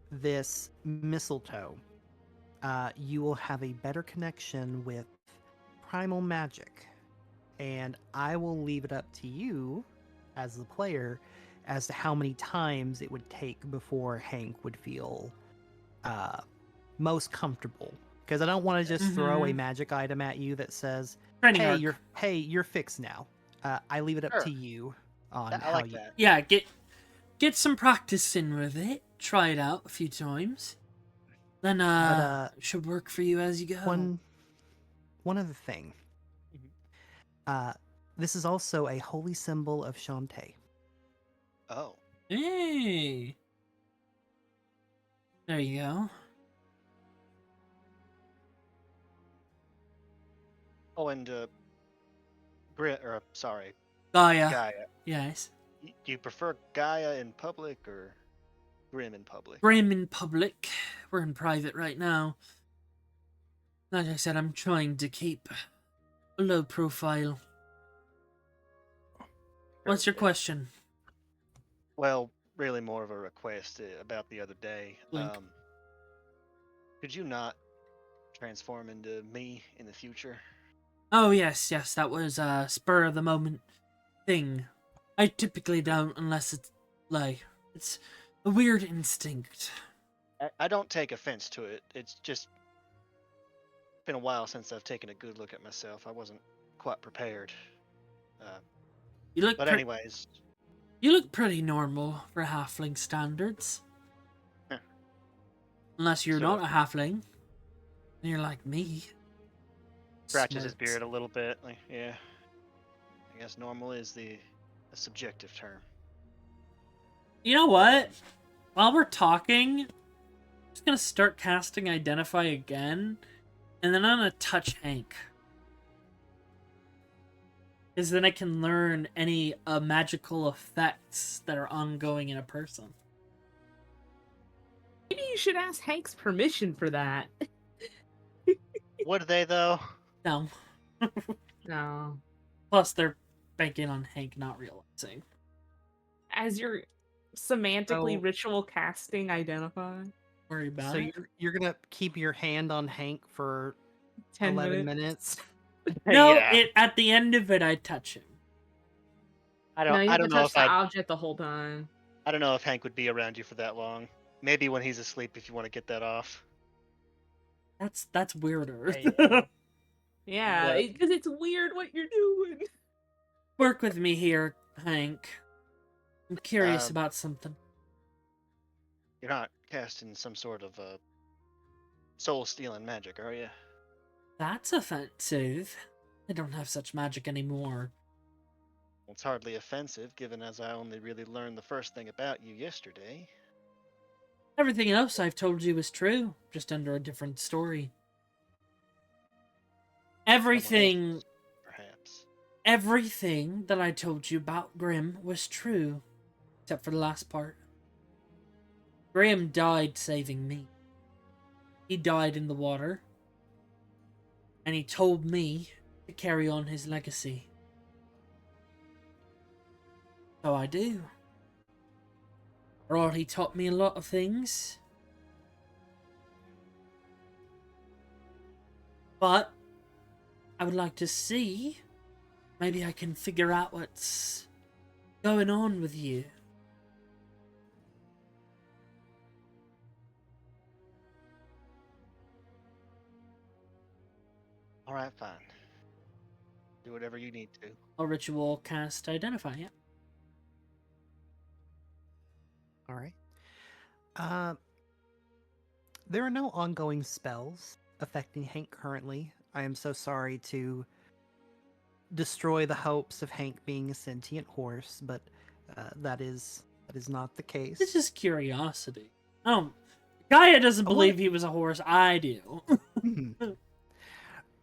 this mistletoe, you will have a better connection with primal magic. And I will leave it up to you as the player as to how many times it would take before Hank would feel most comfortable. Because I don't want to just throw a magic item at you that says, Training "Hey, arc. you're fixed now." I leave it up Sure. to you on I how like you. that. Yeah, get some practice in with it. Try it out a few times. Then should work for you as you go. One other thing. This is also a holy symbol of Shantae. Oh. Hey. There you go. Oh, and sorry, Gaia. Gaia. Yes. Do you prefer Gaia in public or Grim in public? Grim in public. We're in private right now. Like I said, I'm trying to keep a low profile. What's your question? Well, really more of a request about the other day. Blink. Could you not transform into me in the future? Oh, yes, that was a spur of the moment thing. I typically don't unless it's, like, it's a weird instinct. I don't take offense to it. It's just been a while since I've taken a good look at myself. I wasn't quite prepared. You look But anyways. You look pretty normal for halfling standards. Huh. Unless you're Sort not a halfling. And you're like me. Scratches his Smirks. beard a little bit. Like, yeah. I guess normal is a subjective term. You know what? While we're talking, I'm just gonna start casting Identify again. And then I'm gonna touch Hank. Because then I can learn any magical effects that are ongoing in a person. Maybe you should ask Hank's permission for that. Would they, though? No. No. Plus, they're banking on Hank not realizing. As you're semantically So- ritual casting Identify. Worry about So it. you're gonna keep your hand on Hank for 10 11 minutes. minutes. No, Yeah. at the end of it, I touch him. I No, don't. you I have don't to know touch if the I. object the whole time. I don't know if Hank would be around you for that long. Maybe when he's asleep, if you want to get that off. That's weirder. Yeah, But- because it's weird what you're doing. Work with me here, Hank. I'm curious about something. You're not casting some sort of soul-stealing magic, are you? That's offensive. I don't have such magic anymore. It's hardly offensive, given as I only really learned the first thing about you yesterday. Everything else I've told you is true, just under a different story. Everything, else's, perhaps. everything that I told you about Grim was true, except for the last part. Grim died saving me. He died in the water, and he told me to carry on his legacy. So I do. Right, he taught me a lot of things. But I would like to see. Maybe I can figure out what's going on with you. Alright, fine. Do whatever you need to. A ritual cast Identify, yeah. All right. There are no ongoing spells affecting Hank currently. I am so sorry to destroy the hopes of Hank being a sentient horse, but that is not the case. This is curiosity. Oh, Gaia doesn't What? believe he was a horse. I do.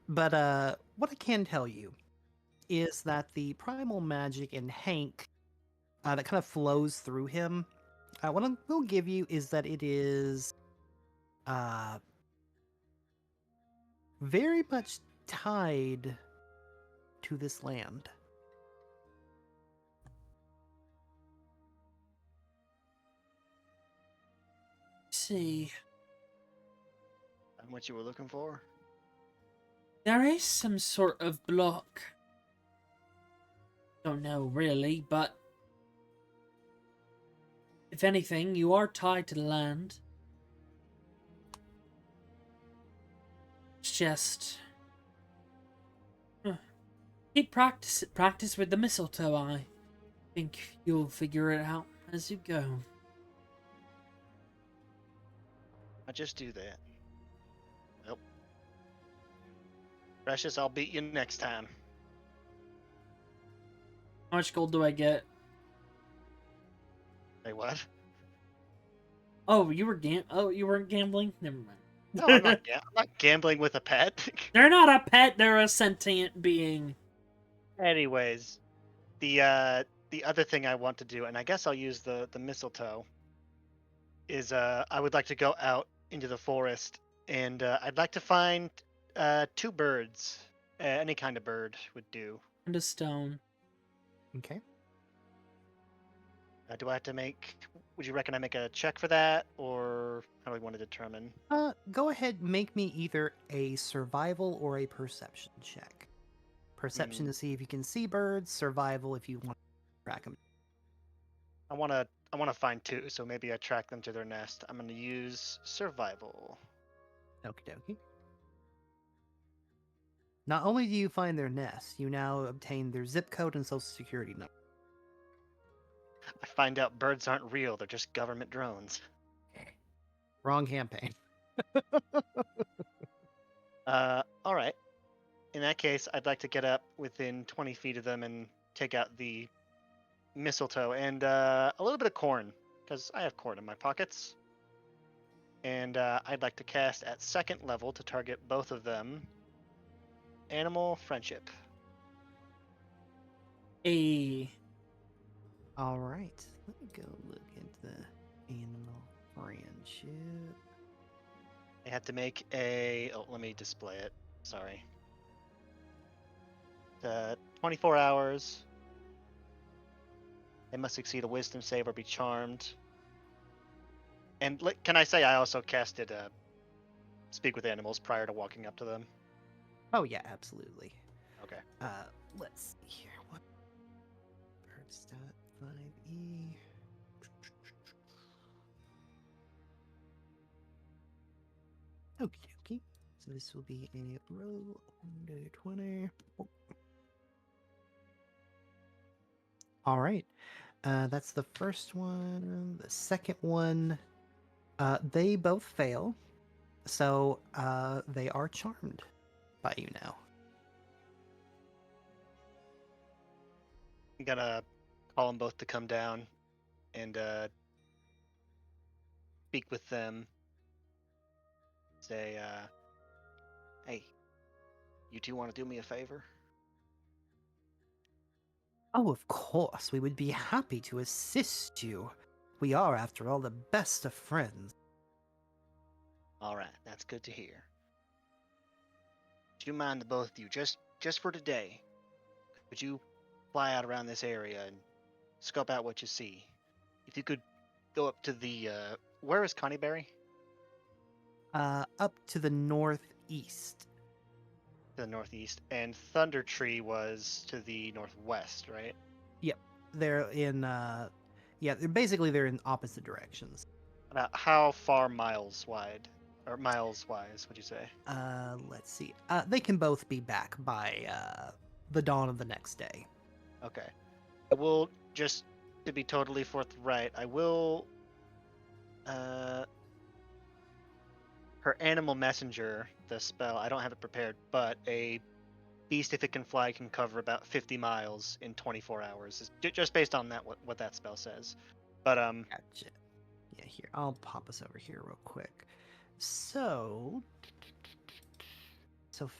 But what I can tell you is that the primal magic in Hank that kind of flows through him, what I will give you is that it is very much tied to this land. See, And what you were looking for? there is some sort of block. Don't know really, but If anything, you are tied to the land. It's just keep practice with the mistletoe. I think you'll figure it out as you go. I just do that. Nope. Precious, I'll beat you next time. How much gold do I get? Say what? Oh, you weren't gambling? Never mind. No, I'm not. I'm not gambling with a pet. They're not a pet, they're a sentient being. Anyways, the other thing I want to do, and I guess I'll use the mistletoe, is I would like to go out into the forest, and I'd like to find 2 birds. Any kind of bird would do. And a stone. Okay. Do I have to make? Would you reckon I make a check for that, or how do we want to determine? Go ahead, make me either a survival or a perception check. Perception to see if you can see birds, survival if you want to track them. I wanna find 2, so maybe I track them to their nest. I'm gonna use survival. Okie dokie. Not only do you find their nest, you now obtain their zip code and social security number. I find out birds aren't real; they're just government drones. Wrong campaign. All right. In that case, I'd like to get up within 20 feet of them and take out the mistletoe and a little bit of corn, because I have corn in my pockets. And I'd like to cast at 2nd level to target both of them. Animal friendship. All right. Let me go look at the animal friendship. I have to make a. Oh, let me display it. Sorry. 24 hours. They must succeed a wisdom save or be charmed. And can I say I also casted speak with animals prior to walking up to them? Oh yeah, absolutely. Okay. Let's see here. What bird stat 5e? Okie dokie. So this will be a roll 1d20. Oh. All right. That's the first one. The second one, they both fail. So they are charmed by you now. I'm gonna call them both to come down and speak with them. Say, hey, you 2 want to do me a favor? Oh, of course. We would be happy to assist you. We are, after all, the best of friends. All right, that's good to hear. Do you mind the both of you, just for today? Could you fly out around this area and scope out what you see? If you could go up to the where is Connieberry? Up to the northeast. To the northeast, and Thunder Tree was to the northwest, right? Yep. They're in, they're in opposite directions. About how far miles wide? Or miles wise, would you say? Let's see. They can both be back by, the dawn of the next day. Okay. I will, just to be totally forthright, I will her animal messenger, the spell, I don't have it prepared, but a beast if it can fly can cover about 50 miles in 24 hours. Just based on that what that spell says. But Gotcha. Yeah, here, I'll pop us over here real quick. So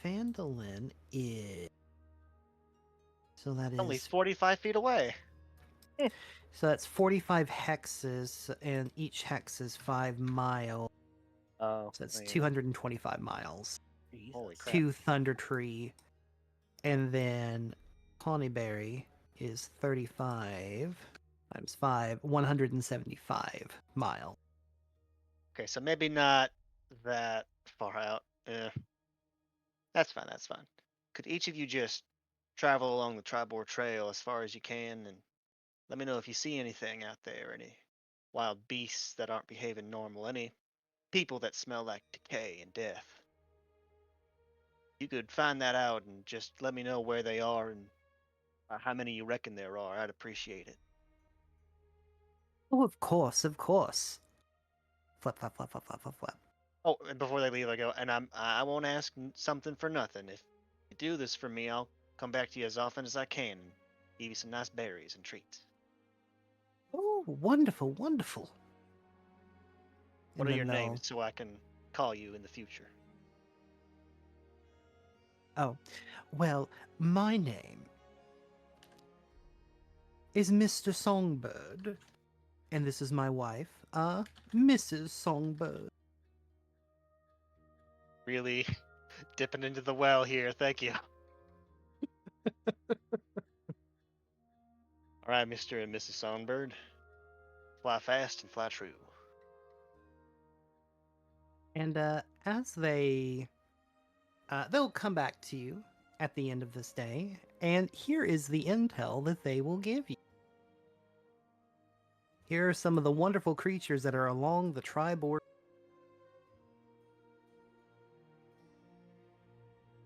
Phandelver is, so that is only 45 feet away. So that's 45 hexes, and each hex is 5 miles. Oh, So that's yeah. 225 miles. Holy crap. To Thunder Tree. And then Connieberry is 35 times 5, 175 miles. Okay, so maybe not that far out. That's fine, that's fine. Could each of you just travel along the Tribord Trail as far as you can and let me know if you see anything out there, any wild beasts that aren't behaving normal, any people that smell like decay and death. You could find that out and just let me know where they are and how many you reckon there are. I'd appreciate it. Oh, of course, of course. Flip, flap, flap, flap, flap, flap, flap. Oh, and before they leave, I go, and I won't ask something for nothing. If you do this for me, I'll come back to you as often as I can and give you some nice berries and treats. Oh, wonderful, wonderful. What And are then your they'll- names so I can call you in the future? Oh, well, my name is Mr. Songbird, and this is my wife, Mrs. Songbird. Really dipping into the well here. Thank you. All right, Mr. and Mrs. Songbird. Fly fast and fly true. And as they'll come back to you at the end of this day, and here is the intel that they will give you. Here are some of the wonderful creatures that are along the tri-board.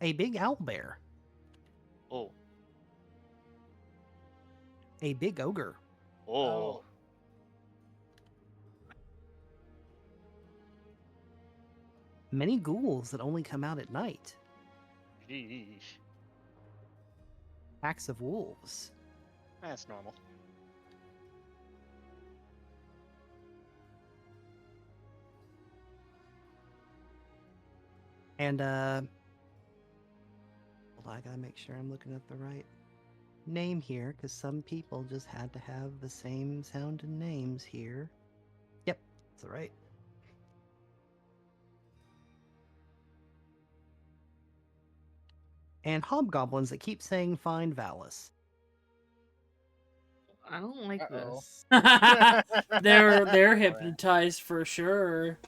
A big owlbear, Oh, a big ogre, oh, many ghouls that only come out at night, Sheesh. packs of wolves, That's normal. and hold on, I gotta make sure I'm looking at the right name here, because some people just had to have the same sounding names here. Yep, that's right. And hobgoblins that keep saying "Find Valis." I don't like Uh-oh. this. They're hypnotized for sure.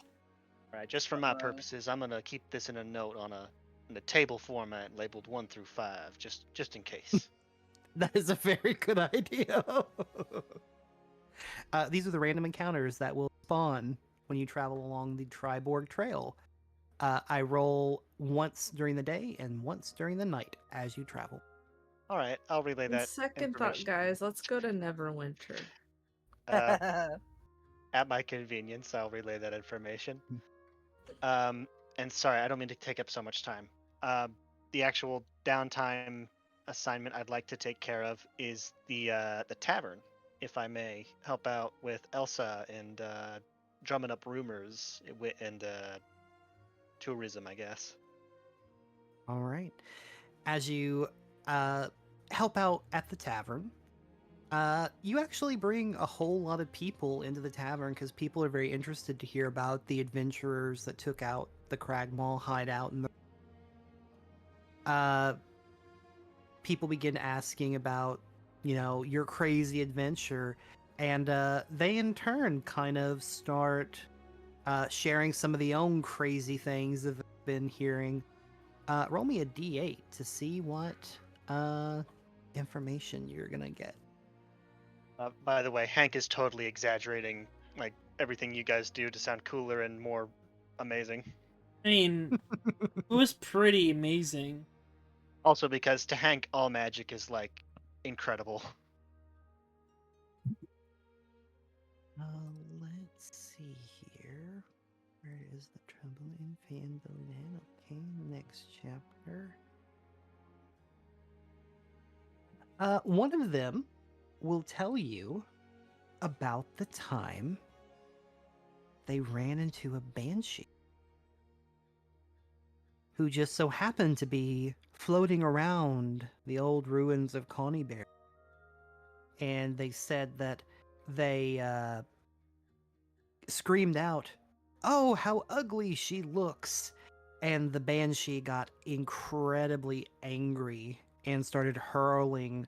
All right, just for my purposes, I'm gonna keep this in a note on a table format labeled 1 through 5, just in case. That is a very good idea. These are the random encounters that will spawn when you travel along the Triborg Trail. I roll once during the day and once during the night as you travel. All right, I'll relay On that second thought, information guys, let's go to Neverwinter. at my convenience. I'll relay that information. And sorry, I don't mean to take up so much time. The actual downtime assignment I'd like to take care of is the tavern, if I may help out with Elsa and drumming up rumors and tourism, I guess. All right. As you help out at the tavern, you actually bring a whole lot of people into the tavern because people are very interested to hear about the adventurers that took out the Cragmaw hideout. And people begin asking about, your crazy adventure, and they in turn kind of start sharing some of the own crazy things that they've been hearing. Roll me a d8 to see what information you're gonna get. By the way, Hank is totally exaggerating like everything you guys do to sound cooler and more amazing. I mean, it was pretty amazing. Also because to Hank, all magic is like incredible. Let's see here. Where is the trouble in Phandelver? Okay, next chapter. One of them will tell you about the time they ran into a banshee who just so happened to be floating around the old ruins of Conybear. And they said that they screamed out, "Oh, how ugly she looks!" And the banshee got incredibly angry and started hurling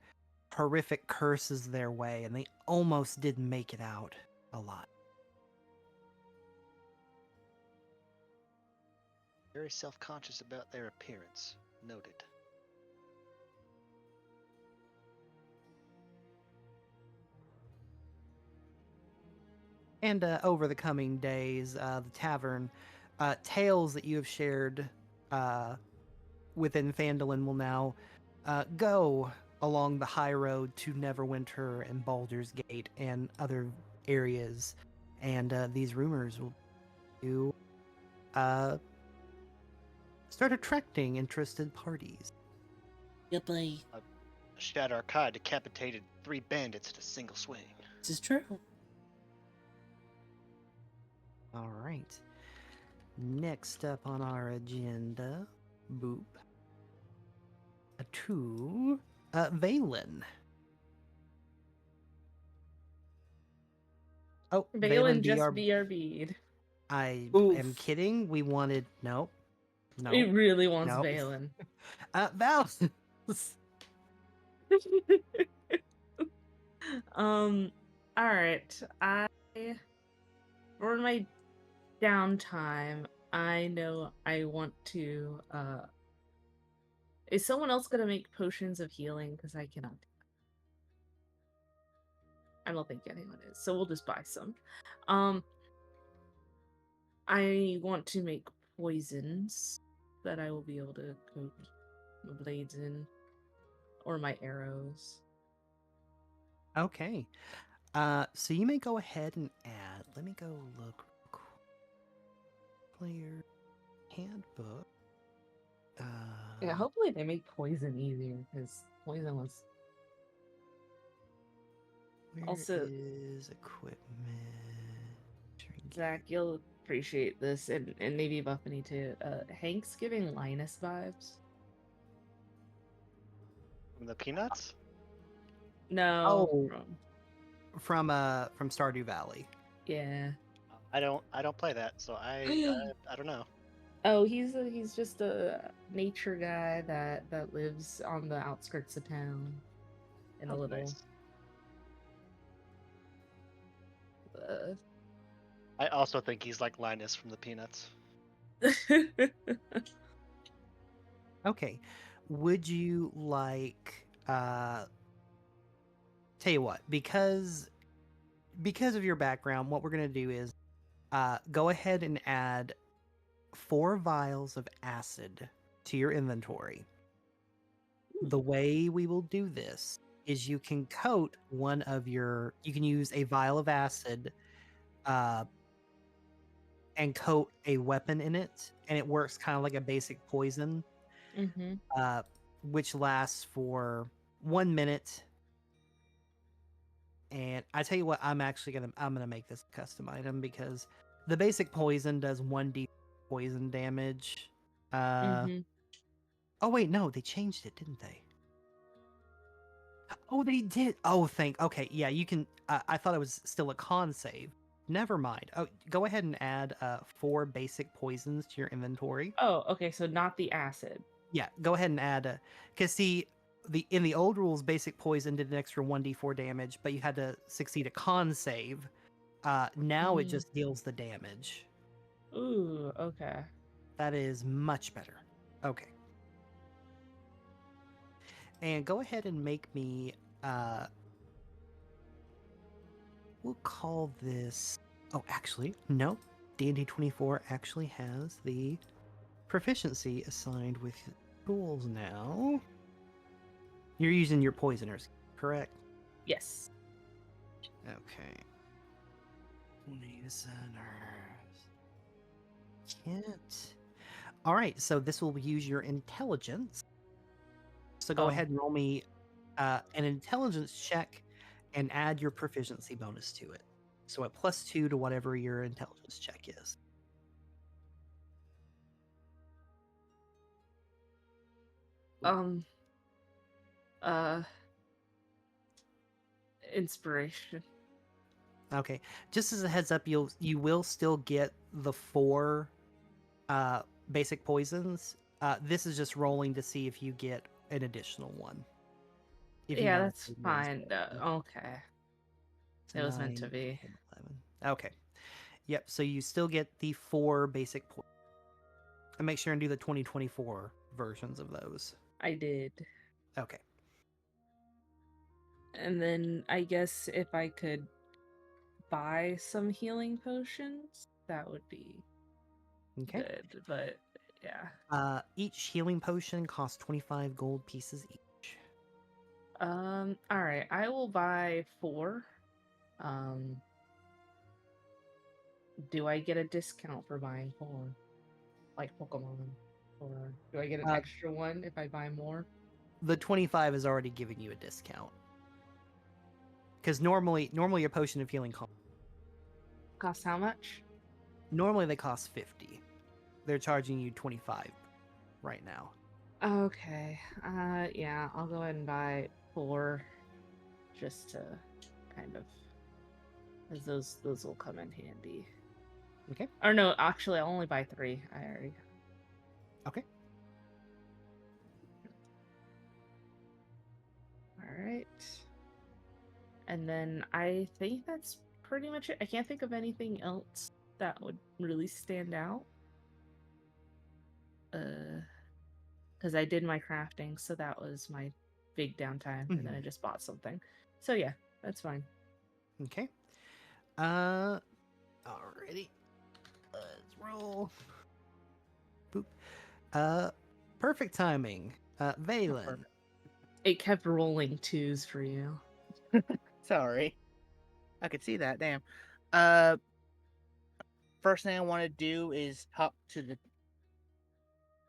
horrific curses their way, and they almost didn't make it out alive. Very self-conscious about their appearance. Noted. And over the coming days, the tavern, tales that you have shared within Phandalin will now go along the high road to Neverwinter and Baldur's Gate and other areas. And these rumors will do, start attracting interested parties. Goodbye. Shadow Arcade decapitated 3 bandits in a single swing. This is true. All right. Next up on our agenda, boop, to Valen. Oh, Valen just BRB. BRB'd. I Oof. am kidding. We wanted no. He really wants no. Valen. Val. All right. For my downtime, I know I want to. Is someone else gonna make potions of healing? Because I cannot. I don't think anyone is, so we'll just buy some. I want to make poisons that I will be able to coat my blades in, or my arrows. Okay. So you may go ahead and add. Let me go look. Player handbook. Yeah, hopefully they make poison easier, because poison was. Where Also- is equipment? Zach, you'll appreciate this, and maybe Buffany too. Hank's giving Linus vibes. From the Peanuts? No. Oh. From Stardew Valley. Yeah. I don't play that, so I don't know. Oh, he's just a nature guy that lives on the outskirts of town, in a Oh, little. nice. Uh... I also think he's like Linus from the Peanuts. Okay. Would you like tell you what, because of your background, what we're gonna do is go ahead and add 4 vials of acid to your inventory. The way we will do this is you can coat you can use a vial of acid and coat a weapon in it, and it works kind of like a basic poison, Mm-hmm. which lasts for 1 minute. And I tell you what, I'm gonna make this a custom item, because the basic poison does 1d poison damage. Mm-hmm. Oh wait, no, they changed it, didn't they? Oh, they did. Oh, okay, yeah, you can. I thought it was still a con save. Never mind. Oh, go ahead and add 4 basic poisons to your inventory. Oh, okay, so not the acid. Yeah, go ahead and add. Because see, in the old rules, basic poison did an extra 1d4 damage, but you had to succeed a con save. Now it just deals the damage. Ooh, okay. That is much better. Okay. And go ahead and make me. We'll call this. Oh, actually, no. D&D 24 actually has the proficiency assigned with tools now. You're using your poisoners, correct? Yes. Okay. Poisoners. Can't. All right, so this will use your intelligence. So go ahead and roll me an intelligence check and add your proficiency bonus to it. So at +2 to whatever your intelligence check is. Inspiration. Okay. Just as a heads up, you will still get the 4 basic poisons. This is just rolling to see if you get an additional one. Yeah, that's fine. Okay. It was meant to 9, be. 11. Okay. Yep. So you still get the 4 basic points. And make sure and do the 2024 versions of those. I did. Okay. And then I guess if I could buy some healing potions, that would be Okay. good. But yeah. Each healing potion costs 25 gold pieces each. All right. I will buy 4. Um, do I get a discount for buying 4? Like Pokemon? Or do I get an Uh, extra one if I buy more? The 25 is already giving you a discount. Because normally your potion of healing Cost how much? normally they cost 50. They're charging you 25 right now. Okay. Yeah, I'll go ahead and buy 4 just to kind of, as those will come in handy. Okay. Or no, actually, I'll only buy 3. I already. Okay. All right. And then I think that's pretty much it. I can't think of anything else that would really stand out. Because I did my crafting, so that was my big downtime, and then I just bought something. So yeah, that's fine. Okay. Alrighty. Let's roll. Boop. Perfect timing. Valen. Perfect. It kept rolling 2s for you. Sorry. I could see that. Damn. First thing I want to do is talk to the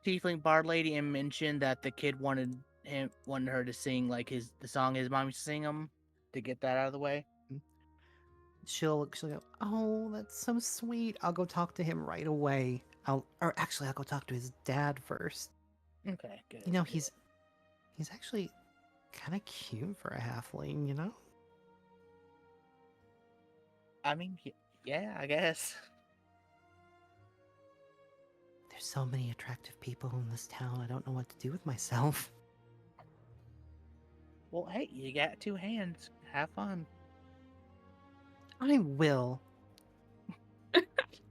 tiefling bard lady and mention that the kid wanted her to sing like the song his mom used to sing him to get that out of the way. She'll go, oh, that's so sweet. I'll go talk to him right away. I'll go talk to his dad first. Okay, good. You know, good. he's actually kind of cute for a halfling, you know? I mean, yeah, I guess. There's so many attractive people in this town. I don't know what to do with myself. Well, hey, you got 2 hands. Have fun. I will.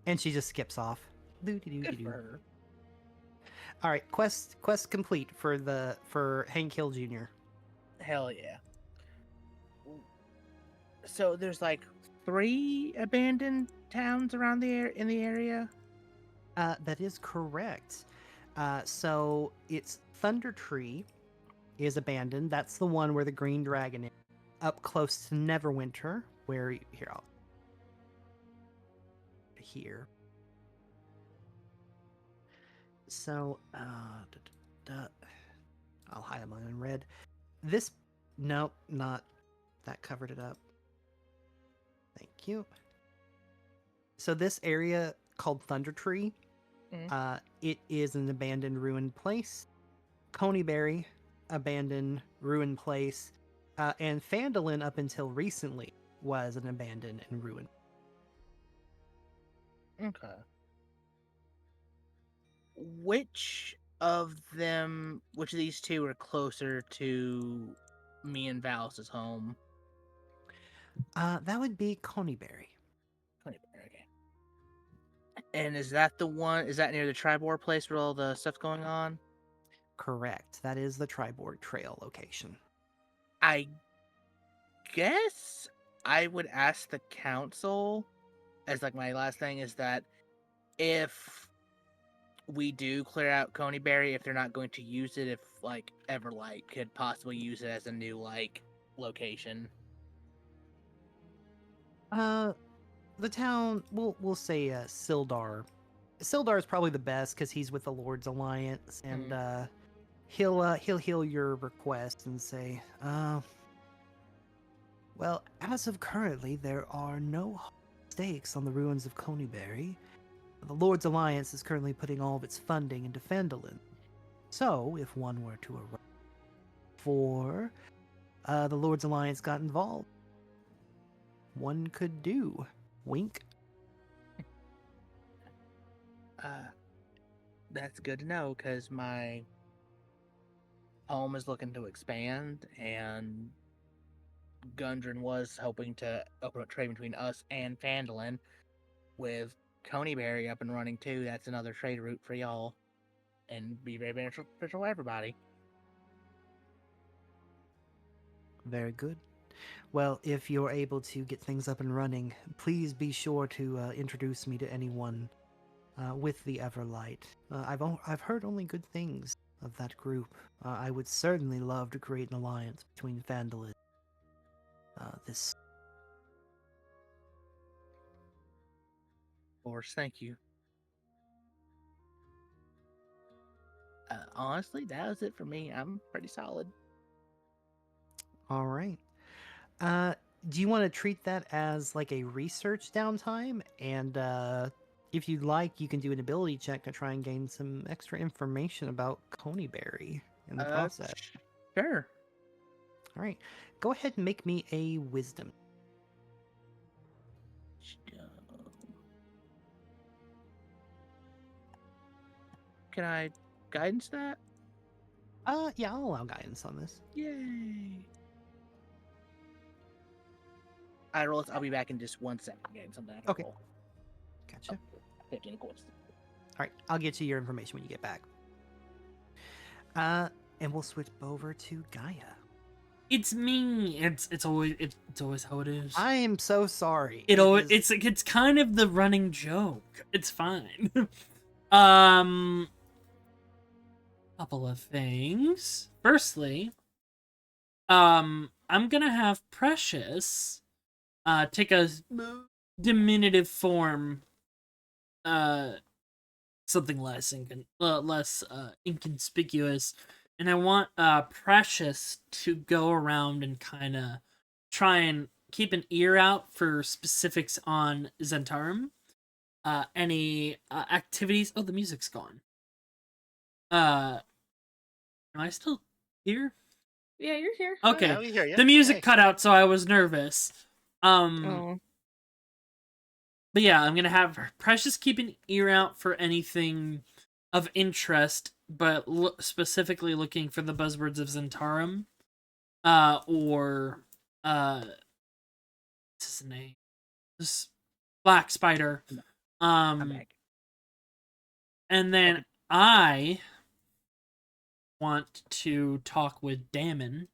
And she just skips off. Good for her. All right, quest complete for Hank Hill Jr. Hell yeah. So there's like 3 abandoned towns around in the area. That is correct. So it's Thunder Tree is abandoned. That's the one where the green dragon is. Up close to Neverwinter, where here. So I'll hide them in red. Nope, not that covered it up. Thank you. So this area called Thunder Tree, it is an abandoned ruined place. Coneyberry, abandoned ruined place, and Phandelver up until recently was an abandoned and ruined. Okay. Which of these 2 are closer to me and Val's home? That would be Coneyberry. Okay. And is that the one? Is that near the Tribor place where all the stuff's going on? Correct. That is the Triborg Trail location. I guess I would ask the council as like my last thing is that if we do clear out Coneyberry, if they're not going to use it, if like Everlight could possibly use it as a new like location. The town we'll say Sildar. Sildar is probably the best because he's with the Lord's Alliance, and he'll heal your request and say, well, as of currently, there are no stakes on the ruins of Coneyberry. The Lord's Alliance is currently putting all of its funding into Phandelver. So, if one were to arrive before the Lord's Alliance got involved, one could do. Wink. That's good to know because my home is looking to expand, and Gundren was hoping to open up trade between us and Phandalin. With Coneyberry up and running too, that's another trade route for y'all, and be very beneficial for everybody. Very good. Well, if you're able to get things up and running, please be sure to introduce me to anyone with the Everlight. I've heard only good things of that group. I would certainly love to create an alliance between Phandelver. This. Of course, thank you. Honestly, that was it for me. I'm pretty solid. All right. Do you want to treat that as like a research downtime? And if you'd like, you can do an ability check to try and gain some extra information about Coneyberry in the process. Sure. All right. Go ahead and make me a wisdom. Can I guidance that? Yeah, I'll allow guidance on this. Yay! I roll. I'll be back in just 1 second. Getting something. I can Okay. roll. Gotcha. 15 course. All right, I'll get you your information when you get back. And we'll switch over to Gaia. It's me. It's always how it is. I am so sorry. It's kind of the running joke. It's fine. Couple of things. Firstly, I'm gonna have Precious take a diminutive form, something less inconspicuous, and I want Precious to go around and kind of try and keep an ear out for specifics on Zentarum. Any activities? Oh, the music's gone. Am I still here? Yeah, you're here. Okay. Yeah, we hear ya. The music Hey. cut out, so I was nervous. Oh. But yeah, I'm gonna have Precious keep an ear out for anything of interest, but specifically looking for the buzzwords of Zentarum, or what's his name? This Black Spider. I'm back. And then I want to talk with Damon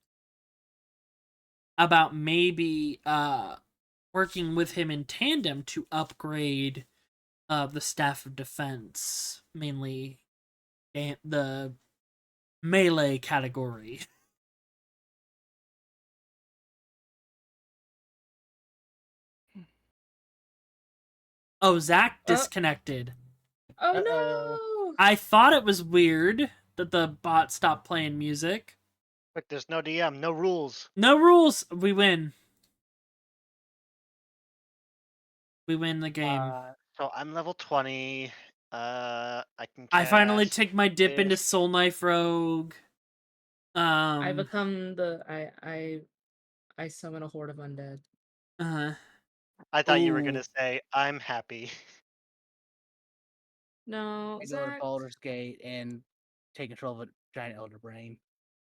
about maybe working with him in tandem to upgrade the staff of defense, mainly the melee category. Oh, Zach disconnected. Oh Uh-oh. no! I thought it was weird that the bot stopped playing music. Quick, there's no DM, no rules. No rules. We win. We win the game. So I'm level 20. I can. I finally cast take my dip into this. Soul Knife Rogue. I become the I summon a horde of undead. I thought you were Ooh. gonna say I'm happy. No, I go to Zach. Baldur's Gate and take control of a giant elder brain.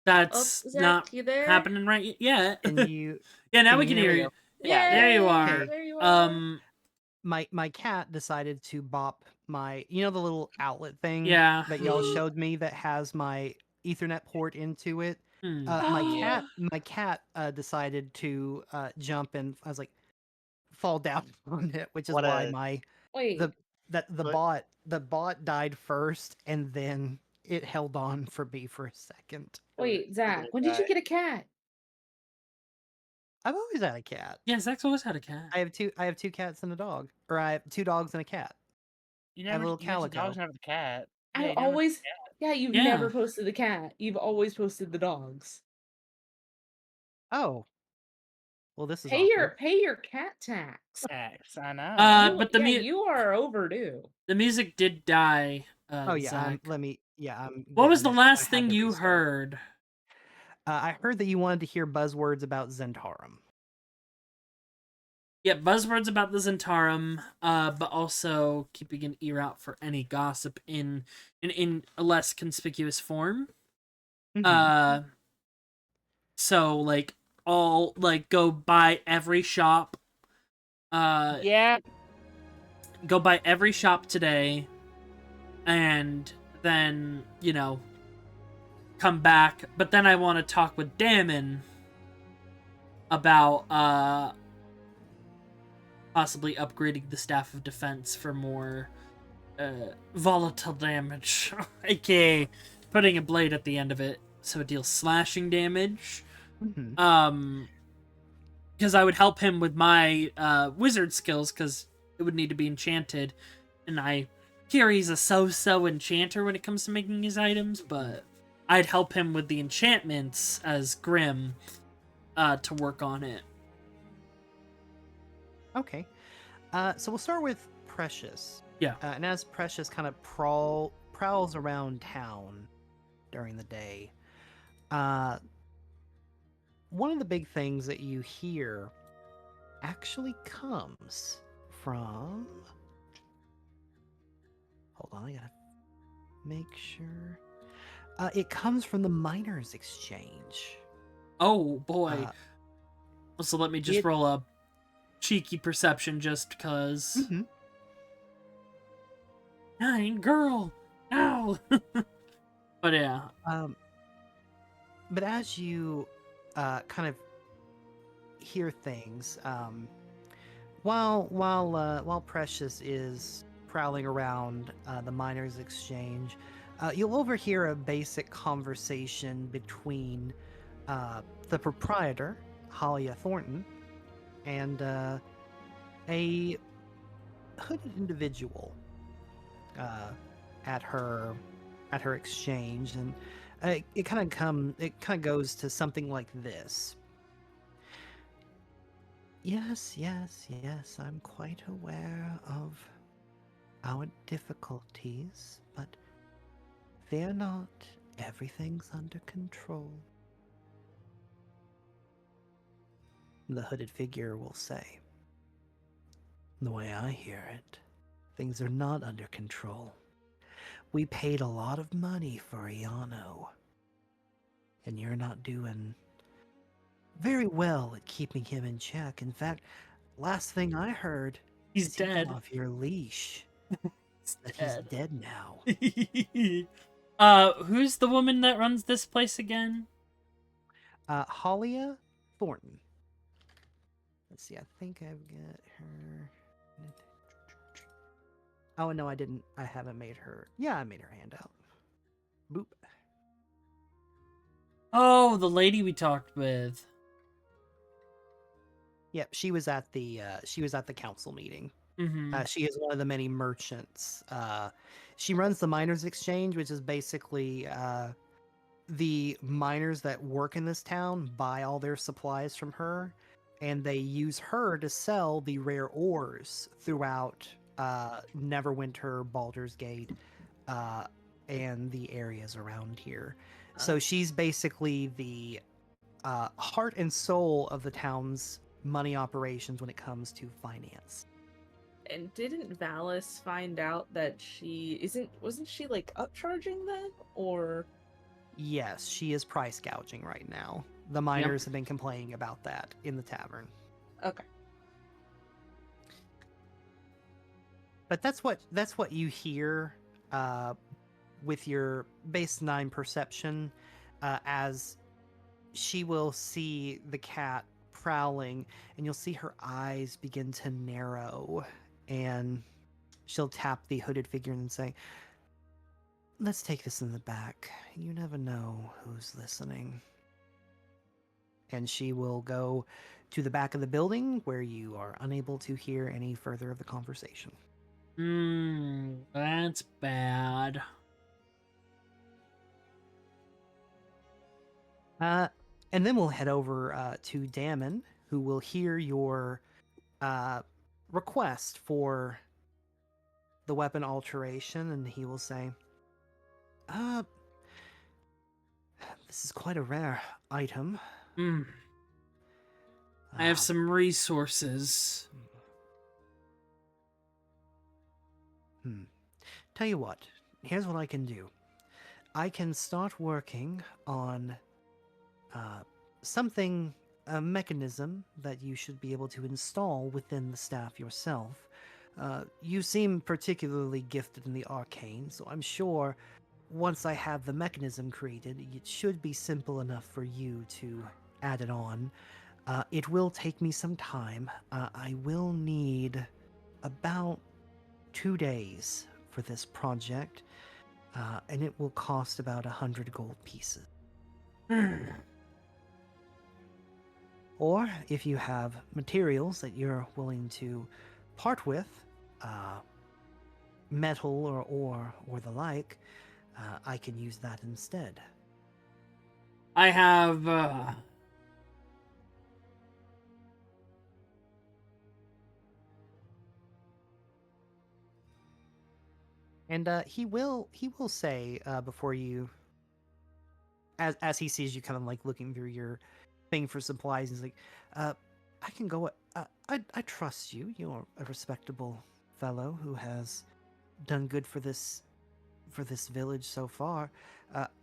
That's Zach, not you there? happening right yet. Can you? Yeah, now can we you can hear hear me? you. Yeah, There you Yay, are. There you are. My cat decided to bop my, the little outlet thing Yeah. that y'all showed me that has my Ethernet port into it. Hmm. My cat decided to jump and I was like fall down on it, which is What why a- Wait. the bot died first and then it held on for me for a second. Wait, Zach. When did you get a cat? I've always had a cat. Yeah, Zach's always had a cat. I have two cats and a dog, or I have 2 dogs and a cat. You I have never. a little You mentioned calico. dogs, never the cat. I Yeah, you never- always. Yeah, you've Yeah. never posted the cat. You've always posted the dogs. Oh, well, this is Pay awkward. your cat tax. Tax, I know. But the you are overdue. the music did die. Oh yeah, Zach. I'm What was the getting this. I last had thing to you restart. heard? I heard that you wanted to hear buzzwords about Zentarum. Yeah, buzzwords about the Zentarum, but also keeping an ear out for any gossip in a less conspicuous form. Mhm. So like go by every shop. Yeah. Go by every shop today, and then come back. But then I want to talk with Damon about possibly upgrading the staff of defense for more volatile damage, aka putting a blade at the end of it so it deals slashing damage. Mhm. Because I would help him with my wizard skills, because it would need to be enchanted, and I hear he's a so-so enchanter when it comes to making his items, but I'd help him with the enchantments as Grim to work on it. Okay. So we'll start with Precious. Yeah. And as Precious kind of prowls around town during the day, one of the big things that you hear actually comes from. Hold on, I gotta make sure. It comes from the Miners' Exchange. Oh boy. So let me just it- roll a cheeky perception just because. Mhm. 9, girl! Ow! But yeah. But as you kind of hear things, while Precious is prowling around the Miners' Exchange, you'll overhear a basic conversation between the proprietor, Halia Thornton, and a hooded individual at her exchange, and it kind of goes to something like this. Yes, I'm quite aware of our difficulties, but fear not, everything's under control. The hooded figure will say, the way I hear it, things are not under control. We paid a lot of money for Iano, and you're not doing very well at keeping him in check. In fact, last thing I heard, He's is he dead. got off your leash. That he's dead now. Who's the woman that runs this place again? Halia Thornton. Let's see, I think I've got her. Oh, no, I didn't. I haven't made her. Yeah, I made her hand out. Boop. Oh, the lady we talked with. Yep, she was at the council meeting. Mm-hmm. She is one of the many merchants. She runs the Miners' Exchange, which is basically the miners that work in this town buy all their supplies from her, and they use her to sell the rare ores throughout Neverwinter, Baldur's Gate, and the areas around here. So she's basically the heart and soul of the town's money operations when it comes to finance. And didn't Valis find out that wasn't she like upcharging them, or? Yes, she is price gouging right now. The miners have been complaining about that in the tavern. Okay. But that's what you hear with your base 9 perception, as she will see the cat prowling, and you'll see her eyes begin to narrow, and she'll tap the hooded figure and say, "Let's take this in the back. You never know who's listening." And she will go to the back of the building where you are unable to hear any further of the conversation. That's bad. And then we'll head over to Damon, who will hear your request for the weapon alteration, and he will say, this is quite a rare item. I have some resources. Tell you what, here's what I can do. I can start working on a mechanism that you should be able to install within the staff yourself. You seem particularly gifted in the arcane, so I'm sure once I have the mechanism created, it should be simple enough for you to add it on. It will take me some time. I will need about 2 days for this project, and it will cost about 100 gold pieces. Or if you have materials that you're willing to part with, metal or ore or the like, I can use that instead. I have And he will say before you, as he sees you kind of like looking through your thing for supplies, he's like, I can go. I trust you. You're a respectable fellow who has done good for this village so far.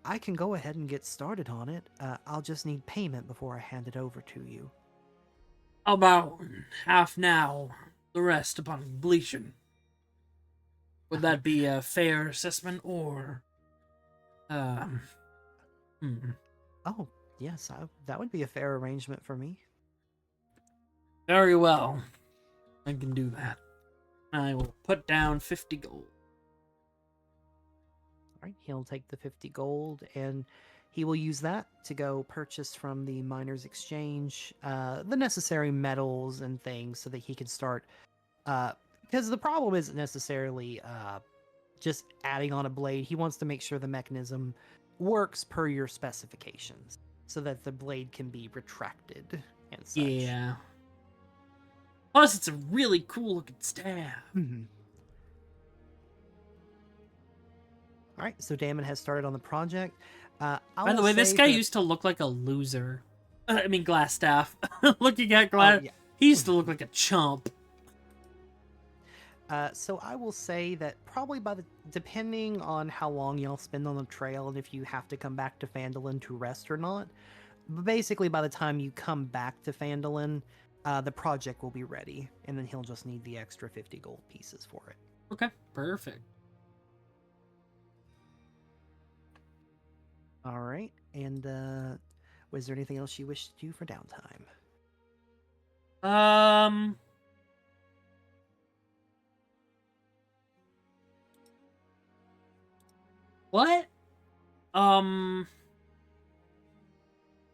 I can go ahead and get started on it. I'll just need payment before I hand it over to you. about half now, the rest upon completion. Would that be a fair assessment, or hmm. Oh, yes, that would be a fair arrangement for me. Very well. I can do that. I will put down 50 gold. All right, he'll take the 50 gold and he will use that to go purchase from the miners' exchange the necessary metals and things so that he can start. Because the problem isn't necessarily just adding on a blade. He wants to make sure the mechanism works per your specifications so that the blade can be retracted and such. Yeah. Plus, it's a really cool looking staff. Mm-hmm. All right, so Damon has started on the project. By the way, this guy used to look like a loser. I mean, Glass Staff. Looking at Glass, yeah. He used to look like a chump. So I will say that probably depending on how long y'all spend on the trail and if you have to come back to Phandelver to rest or not, basically by the time you come back to Phandelver, the project will be ready, and then he'll just need the extra 50 gold pieces for it. Okay, perfect. All right, and was there anything else you wish to do for downtime? What?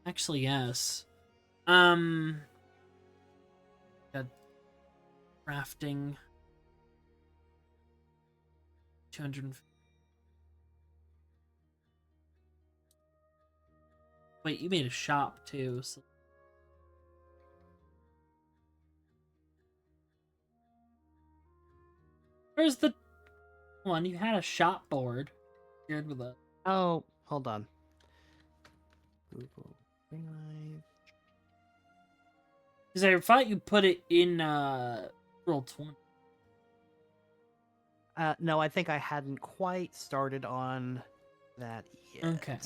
Actually, yes. Got crafting. 200. Wait, you made a shop too. So... Where's the one? You had a shop board. Shared with us. Oh, hold on. Google Drive. Because I thought you put it in Roll20. No, I think I hadn't quite started on that yet. Okay.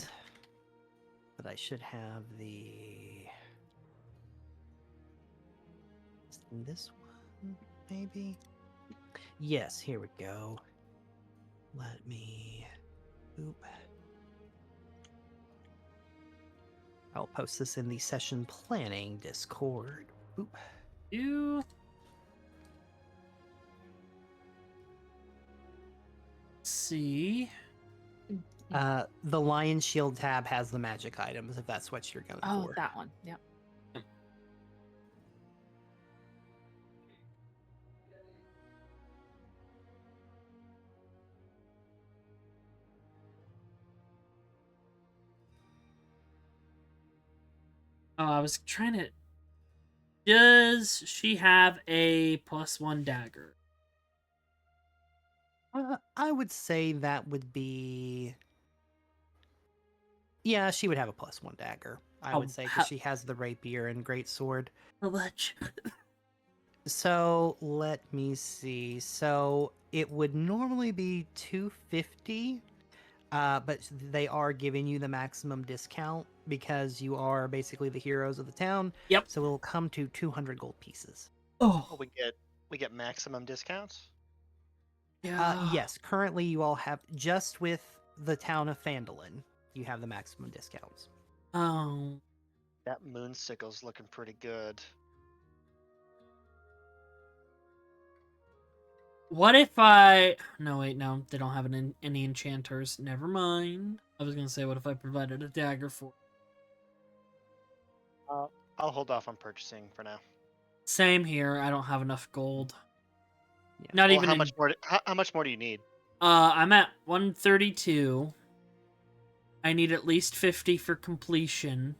But I should have this one, maybe? Yes, here we go. Let me... Oop. I'll post this in the session planning Discord. Oop. You... see... The Lion Shield tab has the magic items, if that's what you're going Oh, for. that one. Yep. Oh, I was trying to... Does she have a +1 dagger? I would say that would be... Yeah, she would have a +1 dagger. I would say, because she has the rapier and greatsword. How much? So, let me see. So, it would normally be 250, but they are giving you the maximum discount because you are basically the heroes of the town. Yep. So, it'll come to 200 gold pieces. Oh, We get maximum discounts. yeah. Yes, currently you all have, just with the town of Phandelver, you have the maximum discounts. Oh. That moonsickle's looking pretty good. What if I... No, wait, no. They don't have any enchanters. Never mind. I was going to say, what if I provided a dagger for... I'll hold off on purchasing for now. Same here. I don't have enough gold. Yeah. Not Well, even how in... much more? How much more do you need? I'm at 132. I need at least 50 for completion.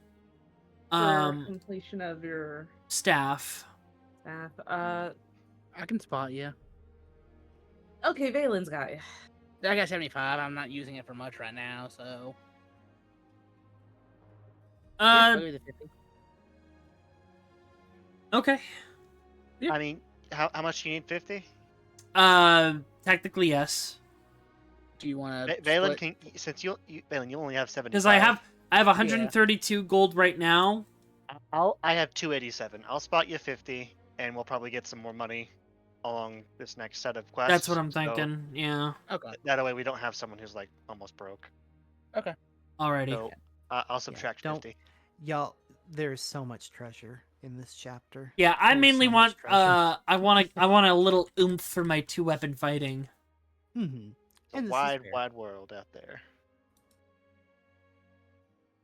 For completion of your Staff. staff. I can spot you. Okay, Valen's got you. I got 75. I'm not using it for much right now, so I'll give you the 50. Okay. Yeah. I mean, how much do you need? 50? Technically, yes. Do you want to Valen, split? since Valen, you only have 75. Because I have 132 gold right now. I have 287. I'll spot you 50, and we'll probably get some more money along this next set of quests. That's what I'm so thinking. Yeah. Okay. that way we don't have someone who's like almost broke. Okay. Alrighty. So I'll subtract don't- 50. Y'all, there's so much treasure in this chapter. Yeah, I There's mainly so want much treasure. I want a little oomph for my 2-weapon fighting. Mm-hmm. It's a And this is wide, fair. wide world out there.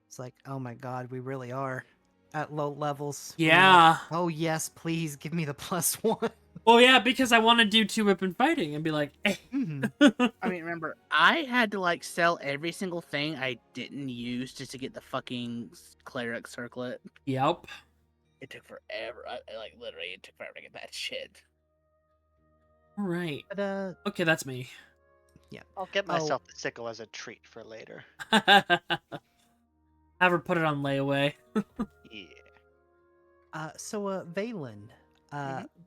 It's like, oh my god, we really are at low levels. Yeah. Oh yes, please give me the +1. Well, yeah, because I want to do 2-weapon fighting and be like, eh. Mm-hmm. I mean, remember, I had to like sell every single thing I didn't use just to get the fucking cleric circlet. Yep. It took forever. Like literally, it took forever to get that shit. All right. But Okay, that's me. I'll get myself the sickle as a treat for later. Have her put it on layaway. Yeah. so Valen,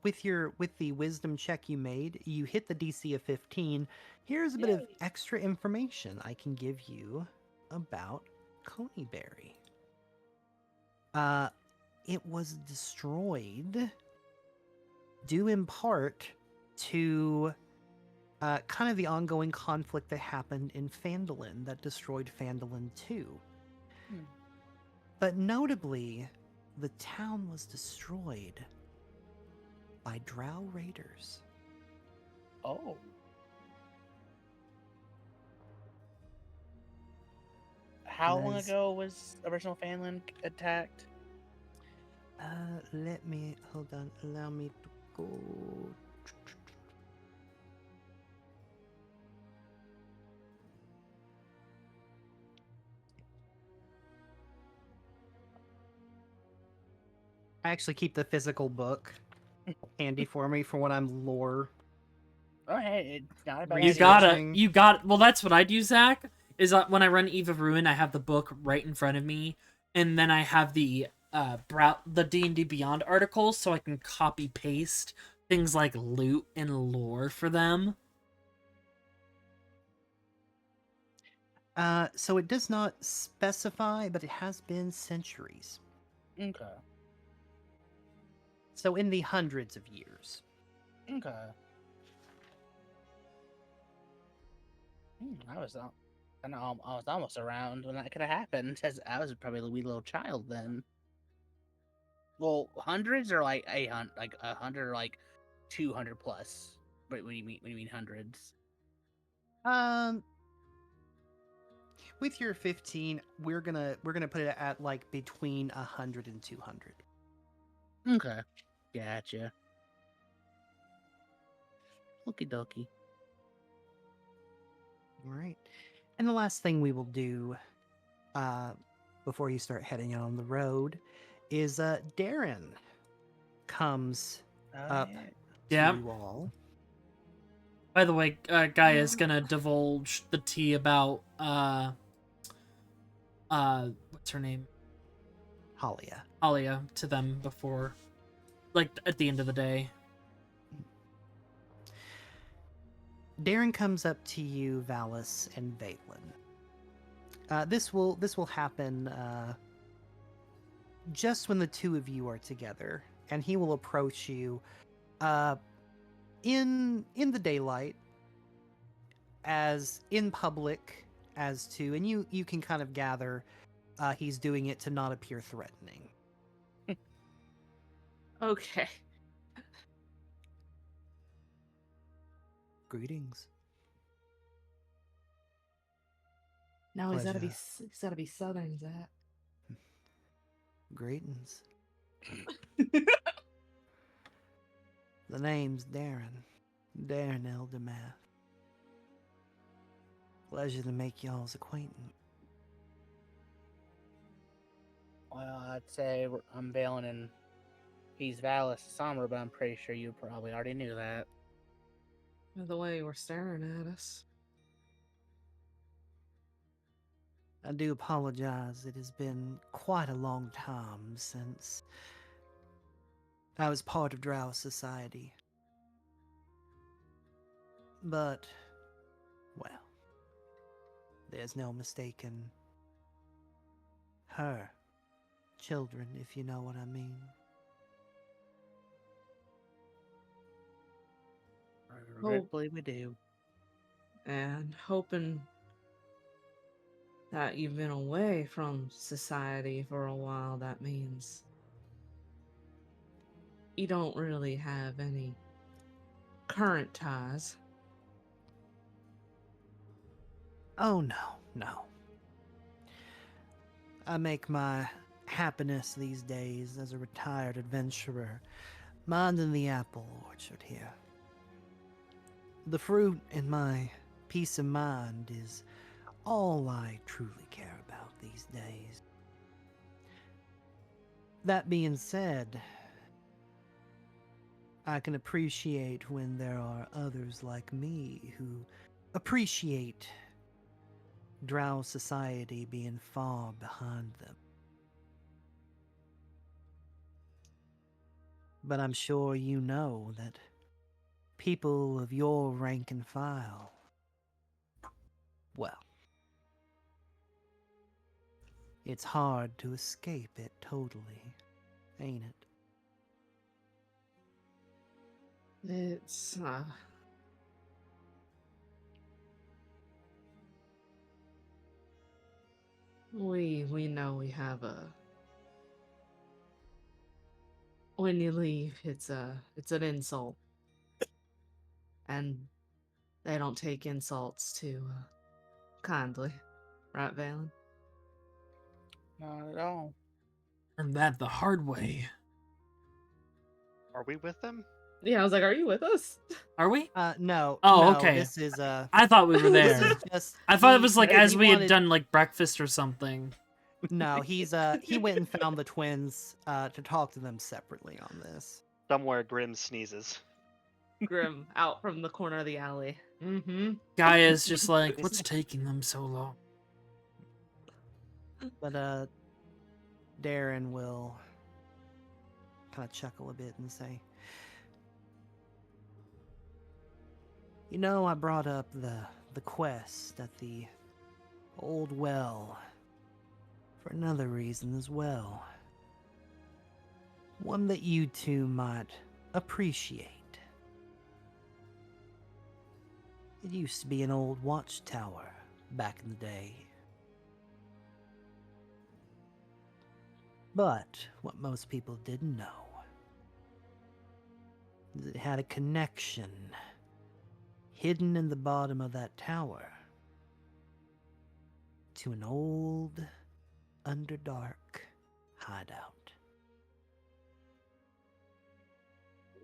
with the wisdom check you made, you hit the DC of 15. Here's a bit of Yay. extra information I can give you about Coneyberry. It was destroyed due in part to kind of the ongoing conflict that happened in Phandelver that destroyed Phandelver 2. But notably, the town was destroyed by Drow raiders. Oh. How long Nice. ago was original Fanland attacked? Let me hold on. Allow me to go. I actually keep the physical book handy for me for when I'm lore. Oh, hey, it's not a bad You idea. You got. Well, that's what I do, Zach. Is that when I run Eve of Ruin, I have the book right in front of me, and then I have the D&D Beyond articles, so I can copy paste things like loot and lore for them. So it does not specify, but it has been centuries. Okay. So in the hundreds of years. Okay. I was almost around when that could have happened. As I was probably a wee little child then. Well, hundreds or like 800, like 100 or like 200 plus. But when you mean hundreds. With your 15, we're gonna put it at like between 100 and 200. Okay. Gotcha. Okie dokie. All right. And the last thing we will do before you start heading out on the road is Darren comes up Yeah. to you all. By the way, Gaia's gonna divulge the tea about what's her name? Halia. To them before, like, at the end of the day. Darren comes up to you, Valis and Valen. This will happen just when the two of you are together, and he will approach you in the daylight, as in public as to, and you can kind of gather he's doing it to not appear threatening. Okay. Greetings. No, he's gotta be Pleasure. he's gotta be southern, Zach. Greetings. The name's Darren. Darren Eldermath. Pleasure to make y'all's acquaintance. Well, I'd say I'm Valen and he's Valis Somber, but I'm pretty sure you probably already knew that. The way you were staring at us. I do apologize. It has been quite a long time since I was part of Drow society. But, well, there's no mistaking her children, if you know what I mean. Regretfully, we do. And hoping that you've been away from society for a while, that means you don't really have any current ties. Oh, no. I make my happiness these days as a retired adventurer, minding the apple orchard here. The fruit in my peace of mind is all I truly care about these days. That being said, I can appreciate when there are others like me who appreciate Drow society being far behind them. But I'm sure you know that people of your rank and file, well, it's hard to escape it totally, ain't it? It's we know we have a when you leave it's an insult. And they don't take insults too kindly. Right, Valen? Not at all. Learned that the hard way. Are we with them? Yeah, I was like, are you with us? Are we? No. Oh, no, okay. This is I thought we were this there. is just. I thought it was like he as we had wanted- done like breakfast or something. No, he went and found the twins to talk to them separately on this. Somewhere Grim sneezes. Grim out from the corner of the alley. Mm-hmm. Guy is just like, what's taking them so long? But Darren will kind of chuckle a bit and say, "You know, I brought up the quest at the old well for another reason as well. One that you two might appreciate. It used to be an old watchtower back in the day. But what most people didn't know is it had a connection hidden in the bottom of that tower to an old Underdark hideout."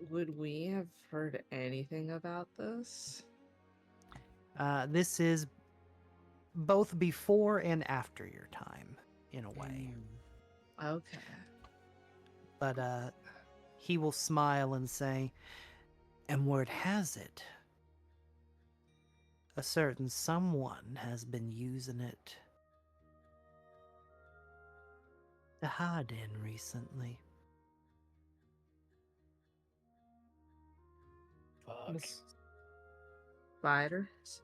Would we have heard anything about this? This is both before and after your time, in a way. Okay. But he will smile and say, "And word has it, a certain someone has been using it to hide in recently." Fuck. Spiders?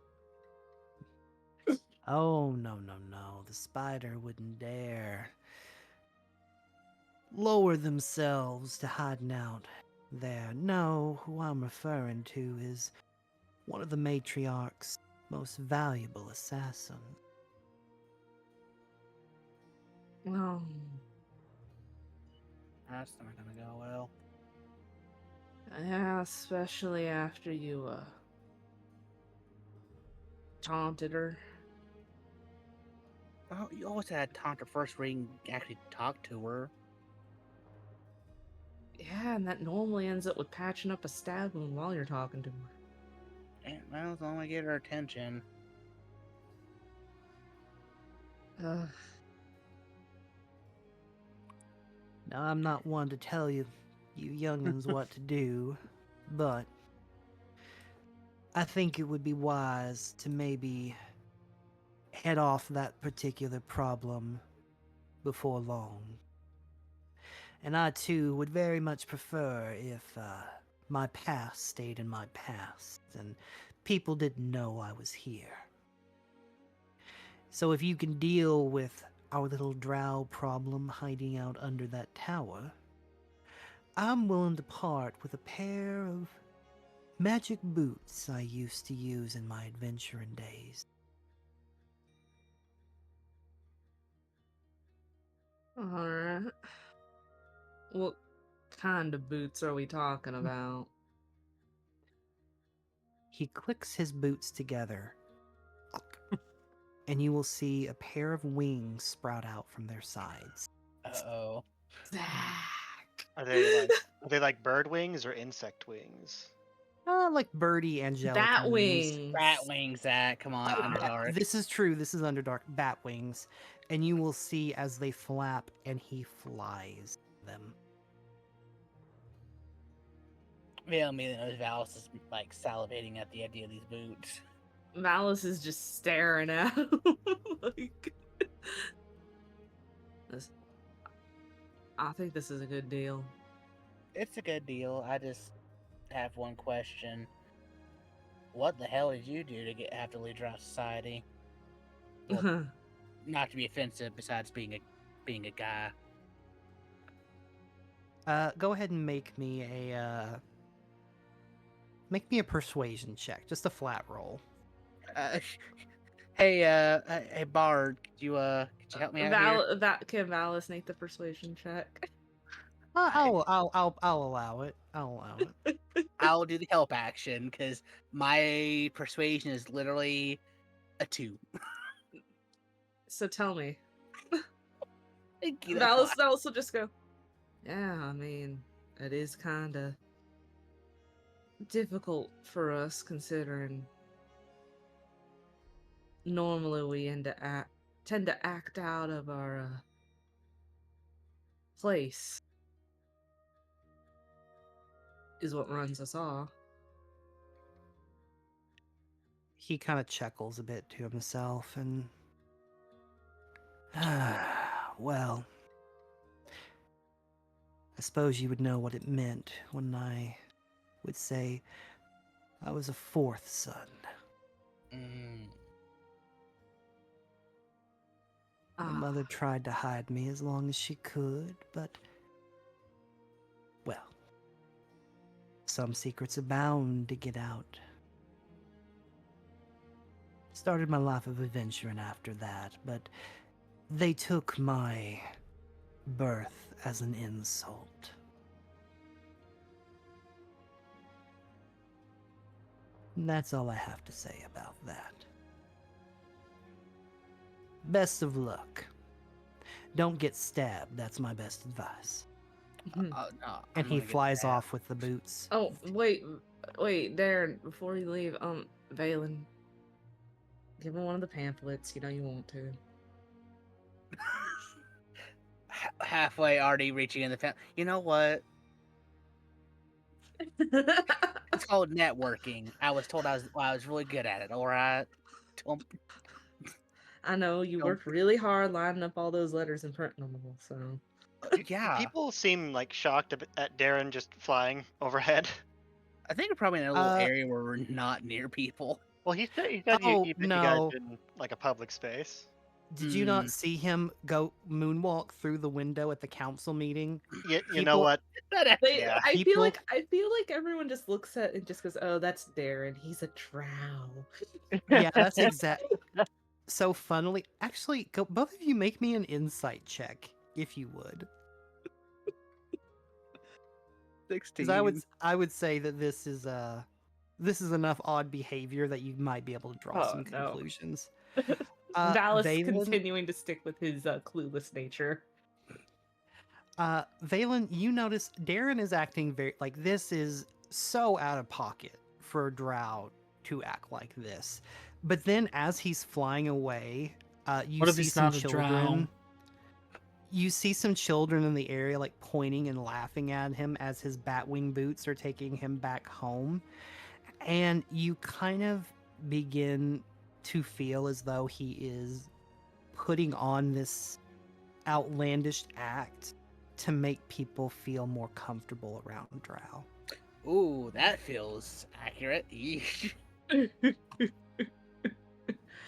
Oh, no. The spider wouldn't dare lower themselves to hiding out there. No, who I'm referring to is one of the matriarch's most valuable assassins. Oh, That's not gonna go well. yeah, especially after you taunted her. Oh, you always had time to first ring actually talk to her. Yeah, and that normally ends up with patching up a stab wound while you're talking to her. And well, as long as I get her attention. Ugh. Now, I'm not one to tell you youngins what to do, but I think it would be wise to maybe head off that particular problem before long. And I too would very much prefer if my past stayed in my past and people didn't know I was here. So if you can deal with our little drow problem hiding out under that tower, I'm willing to part with a pair of magic boots I used to use in my adventuring days. Alright. What kind of boots are we talking about? He clicks his boots together, and you will see a pair of wings sprout out from their sides. Uh-oh. Zach. Are they like bird wings or insect wings? Like birdie angelic Bat wings. wings. Rat wings, Zach. Come on, Underdark. This is true. This is Underdark bat wings, and you will see as they flap, and he flies them. Yeah, me knows Valis is like salivating at the idea of these boots. Malice is just staring at him. Like, I think this is a good deal. It's a good deal. I just have one question. What the hell did you do to have to leave Drow Society? Well, not to be offensive, besides being a guy. Go ahead and make me a persuasion check, just a flat roll. Hey, Bard, could you help me out here? Can Valis make the persuasion check? I'll allow it. I'll allow it. I'll do the help action because my persuasion is literally a 2. So tell me. Thank you. Valis will just go, yeah, I mean, it is kind of difficult for us considering normally we tend to act out of our place is what runs us all. He kind of chuckles a bit to himself and well, I suppose you would know what it meant when I would say I was a 4th son. My mother tried to hide me as long as she could, but, well, some secrets are bound to get out. Started my life of adventuring after that, but they took my birth as an insult. And that's all I have to say about that. Best of luck. Don't get stabbed, that's my best advice. No, And he flies off with the boots. Oh, wait, Darren, before you leave, Valen, give him one of the pamphlets, you know you want to. Halfway already reaching in the family. You know what? It's called networking. I was told I was really good at it. All right. I know you worked really hard lining up all those letters and printing them all. So Yeah, People seem like shocked at Darren just flying overhead. I think we're probably in a little area where we're not near people. Well, he said you Oh, you no. guys in like a public space. Did you not see him go moonwalk through the window at the council meeting? You know what? I feel People- like everyone just looks at it and just goes, "Oh, that's Darren. He's a drow." Yeah, that's exact. So funnily, actually, both of you make me an insight check, if you would. 16. Because I would say that this is enough odd behavior that you might be able to draw Oh, some no. conclusions. Dallas Valen, continuing to stick with his clueless nature. Valen, you notice Darren is acting very like this is so out of pocket for a drow to act like this. But then as he's flying away, you What if see he's some not a drow? children. You see some children in the area like pointing and laughing at him as his batwing boots are taking him back home. And you kind of begin to feel as though he is putting on this outlandish act to make people feel more comfortable around Drow. Ooh, that feels accurate. Yeesh.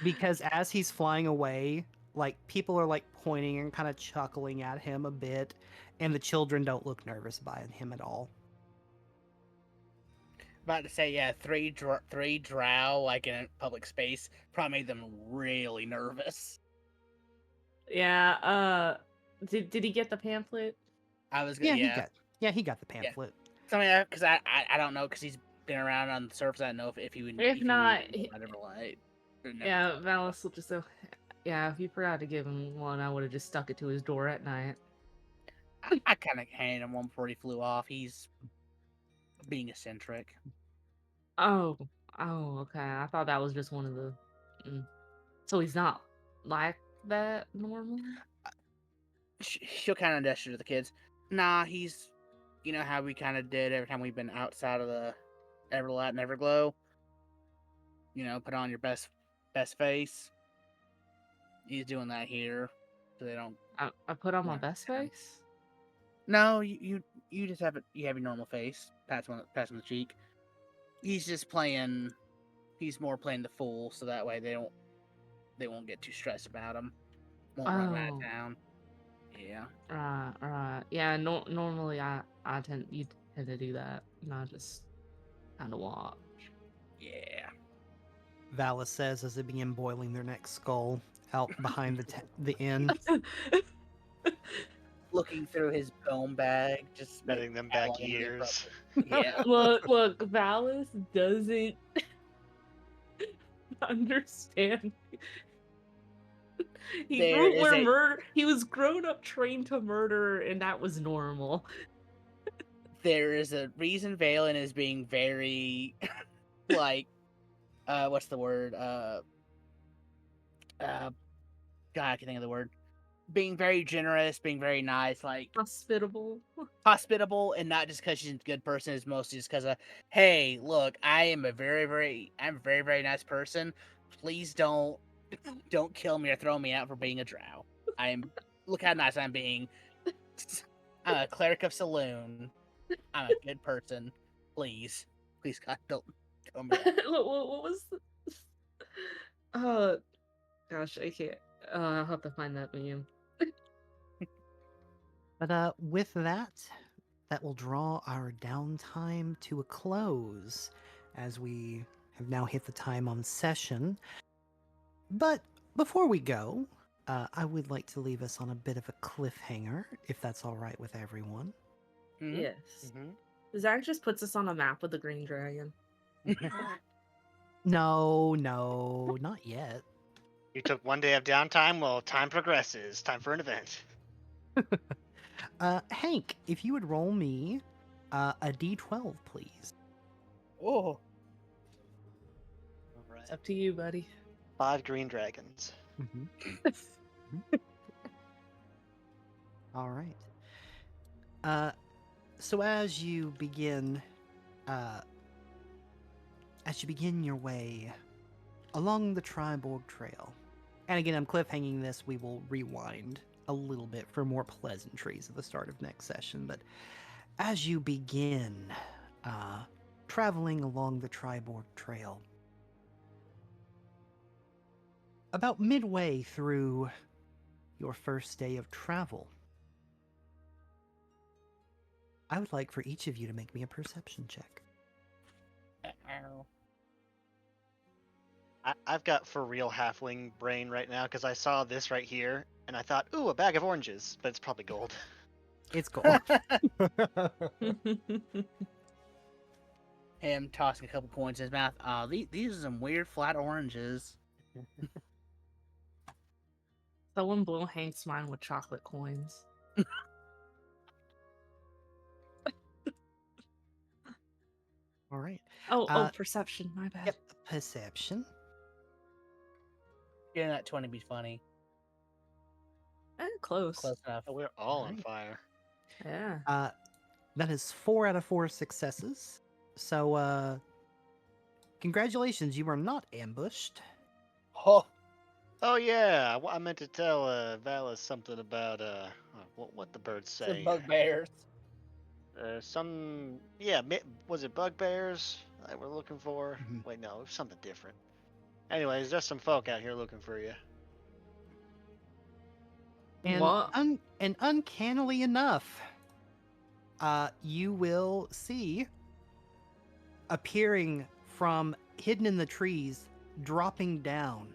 Because as he's flying away, like people are like pointing and kind of chuckling at him a bit, and the children don't look nervous by him at all. About to say, yeah, three drow like in a public space probably made them really nervous. Yeah, did he get the pamphlet? I was gonna, He got the pamphlet. something because I don't know because he's been around on the surface. I don't know if he would. If not, I never lied. Yeah, Valis will just say, yeah, if you forgot to give him one, I would have just stuck it to his door at night. I kind of handed him one before he flew off. He's being eccentric. Oh, okay. I thought that was just one of the. So he's not like that normally. She'll kind of gesture to the kids. Nah, he's, you know how we kind of did every time we've been outside of the Everlight and Everglow. You know, put on your best face. He's doing that here, so they don't. I put on my best face. No, you just have it. You have your normal face. Pat him on the cheek. He's just playing. He's more playing the fool, so that way they won't get too stressed about him. Won't run right Oh. down. Yeah. Right. Yeah. Normally, you tend to do that, and I just kind of watch. Yeah. Valis says as they begin boiling their next skull out behind the inn. Looking through his bone bag, just Letting them back years. Yeah. Look, Valis doesn't understand. He He was grown up trained to murder, and that was normal. There is a reason Valen is being very, like, what's the word? God, I can think of the word. Being very generous, being very nice, like Hospitable, and not just because she's a good person. It's mostly just because of, hey, look, I'm a very, very nice person. Please don't kill me or throw me out for being a drow. Look how nice I'm being. I'm a cleric of Saloon. I'm a good person. Please, God, don't kill me. what was gosh, I can't. I'll have to find that meme. But with that will draw our downtime to a close, as we have now hit the time on session. But before we go, I would like to leave us on a bit of a cliffhanger, if that's all right with everyone. Mm-hmm. Yes. Mm-hmm. Zach just puts us on a map with the green dragon. No, not yet. You took one day of downtime. Well, time progresses. Time for an event. Hank, if you would roll me a d12, please. Oh, All right. It's up to you, buddy. 5 green dragons. All right. So as you begin your way along the Triborg Trail, and again, I'm cliffhanging this. We will rewind a little bit for more pleasantries at the start of next session. But as you begin traveling along the Triborg Trail, about midway through your first day of travel, I would like for each of you to make me a perception check. I've got for real halfling brain right now because I saw this right here and I thought, ooh, a bag of oranges, but it's probably gold. It's gold. Him tossing a couple coins in his mouth. These are some weird flat oranges. Someone blow Hank's mind with chocolate coins. All right. Oh, perception. My bad. Yep. Perception. Getting that 20 be funny. Close. Close enough. Oh, we're all on Alright. fire. Yeah. That is 4 out of 4 successes. So, congratulations, you were not ambushed. Oh, Oh yeah, I meant to tell Valis something about what the birds the say. bugbears. Was it bugbears that we're looking for? Mhm. Wait, no, it was something different. Anyways, there's some folk out here looking for you. And, What? and uncannily enough, you will see appearing from hidden in the trees, dropping down.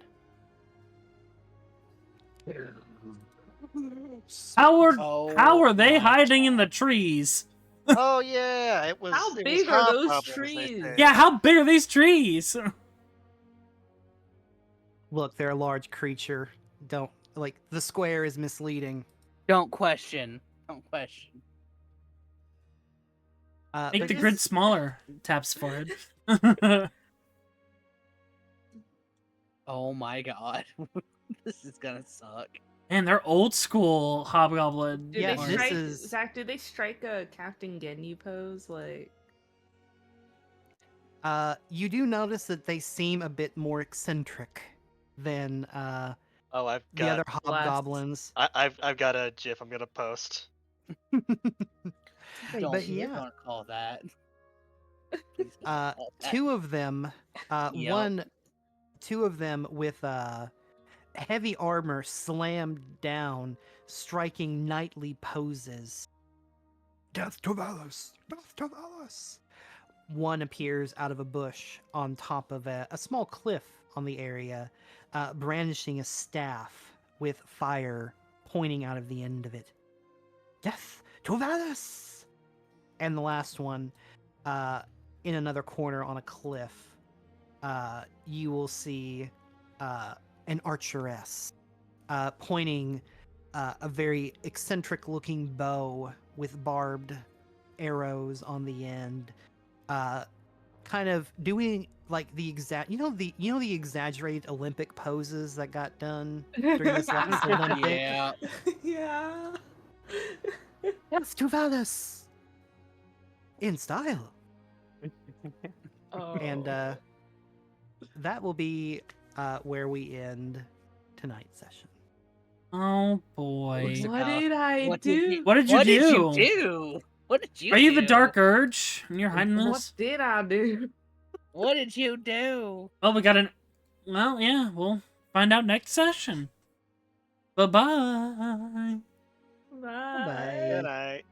How Oh, are they my hiding in the trees? Oh yeah, it was. How it big was are those hobgoblins, they trees? said. Yeah, how big are these trees? Look, they're a large creature. Don't, like, the square is misleading. Don't question. Don't question. Make they're the just- grid smaller. Taps forehead. Oh my god. This is gonna suck. Man, they're old school hobgoblin. Do Yeah, they this strike is- Zach? Do they strike a Captain Genyu pose? Like, You do notice that they seem a bit more eccentric than Oh, I've the other got. hobgoblins. I've got a GIF I'm gonna post. Don't But please yeah. don't call that. Please don't call that. Two of them, Yep. two of them with heavy armor slammed down, striking knightly poses. Death to Valus! Death to Valus! One appears out of a bush on top of a small cliff on the area, brandishing a staff with fire pointing out of the end of it. Death to Valus! And the last one, in another corner on a cliff, you will see an archeress pointing a very eccentric looking bow with barbed arrows on the end, kind of doing like the the exaggerated Olympic poses that got done during this last Olympic. Yeah. yeah. Yes, to Valus! In style. Oh. And that will be where we end tonight's session. Oh boy. What did I What do? did you, What did you what do? Did you do? What did you Are you the do? Dark Urge? And you're hiding What this? did I do? What did you do? Well, we got an. Well, yeah, we'll find out next session. Bye bye. Bye. Good night.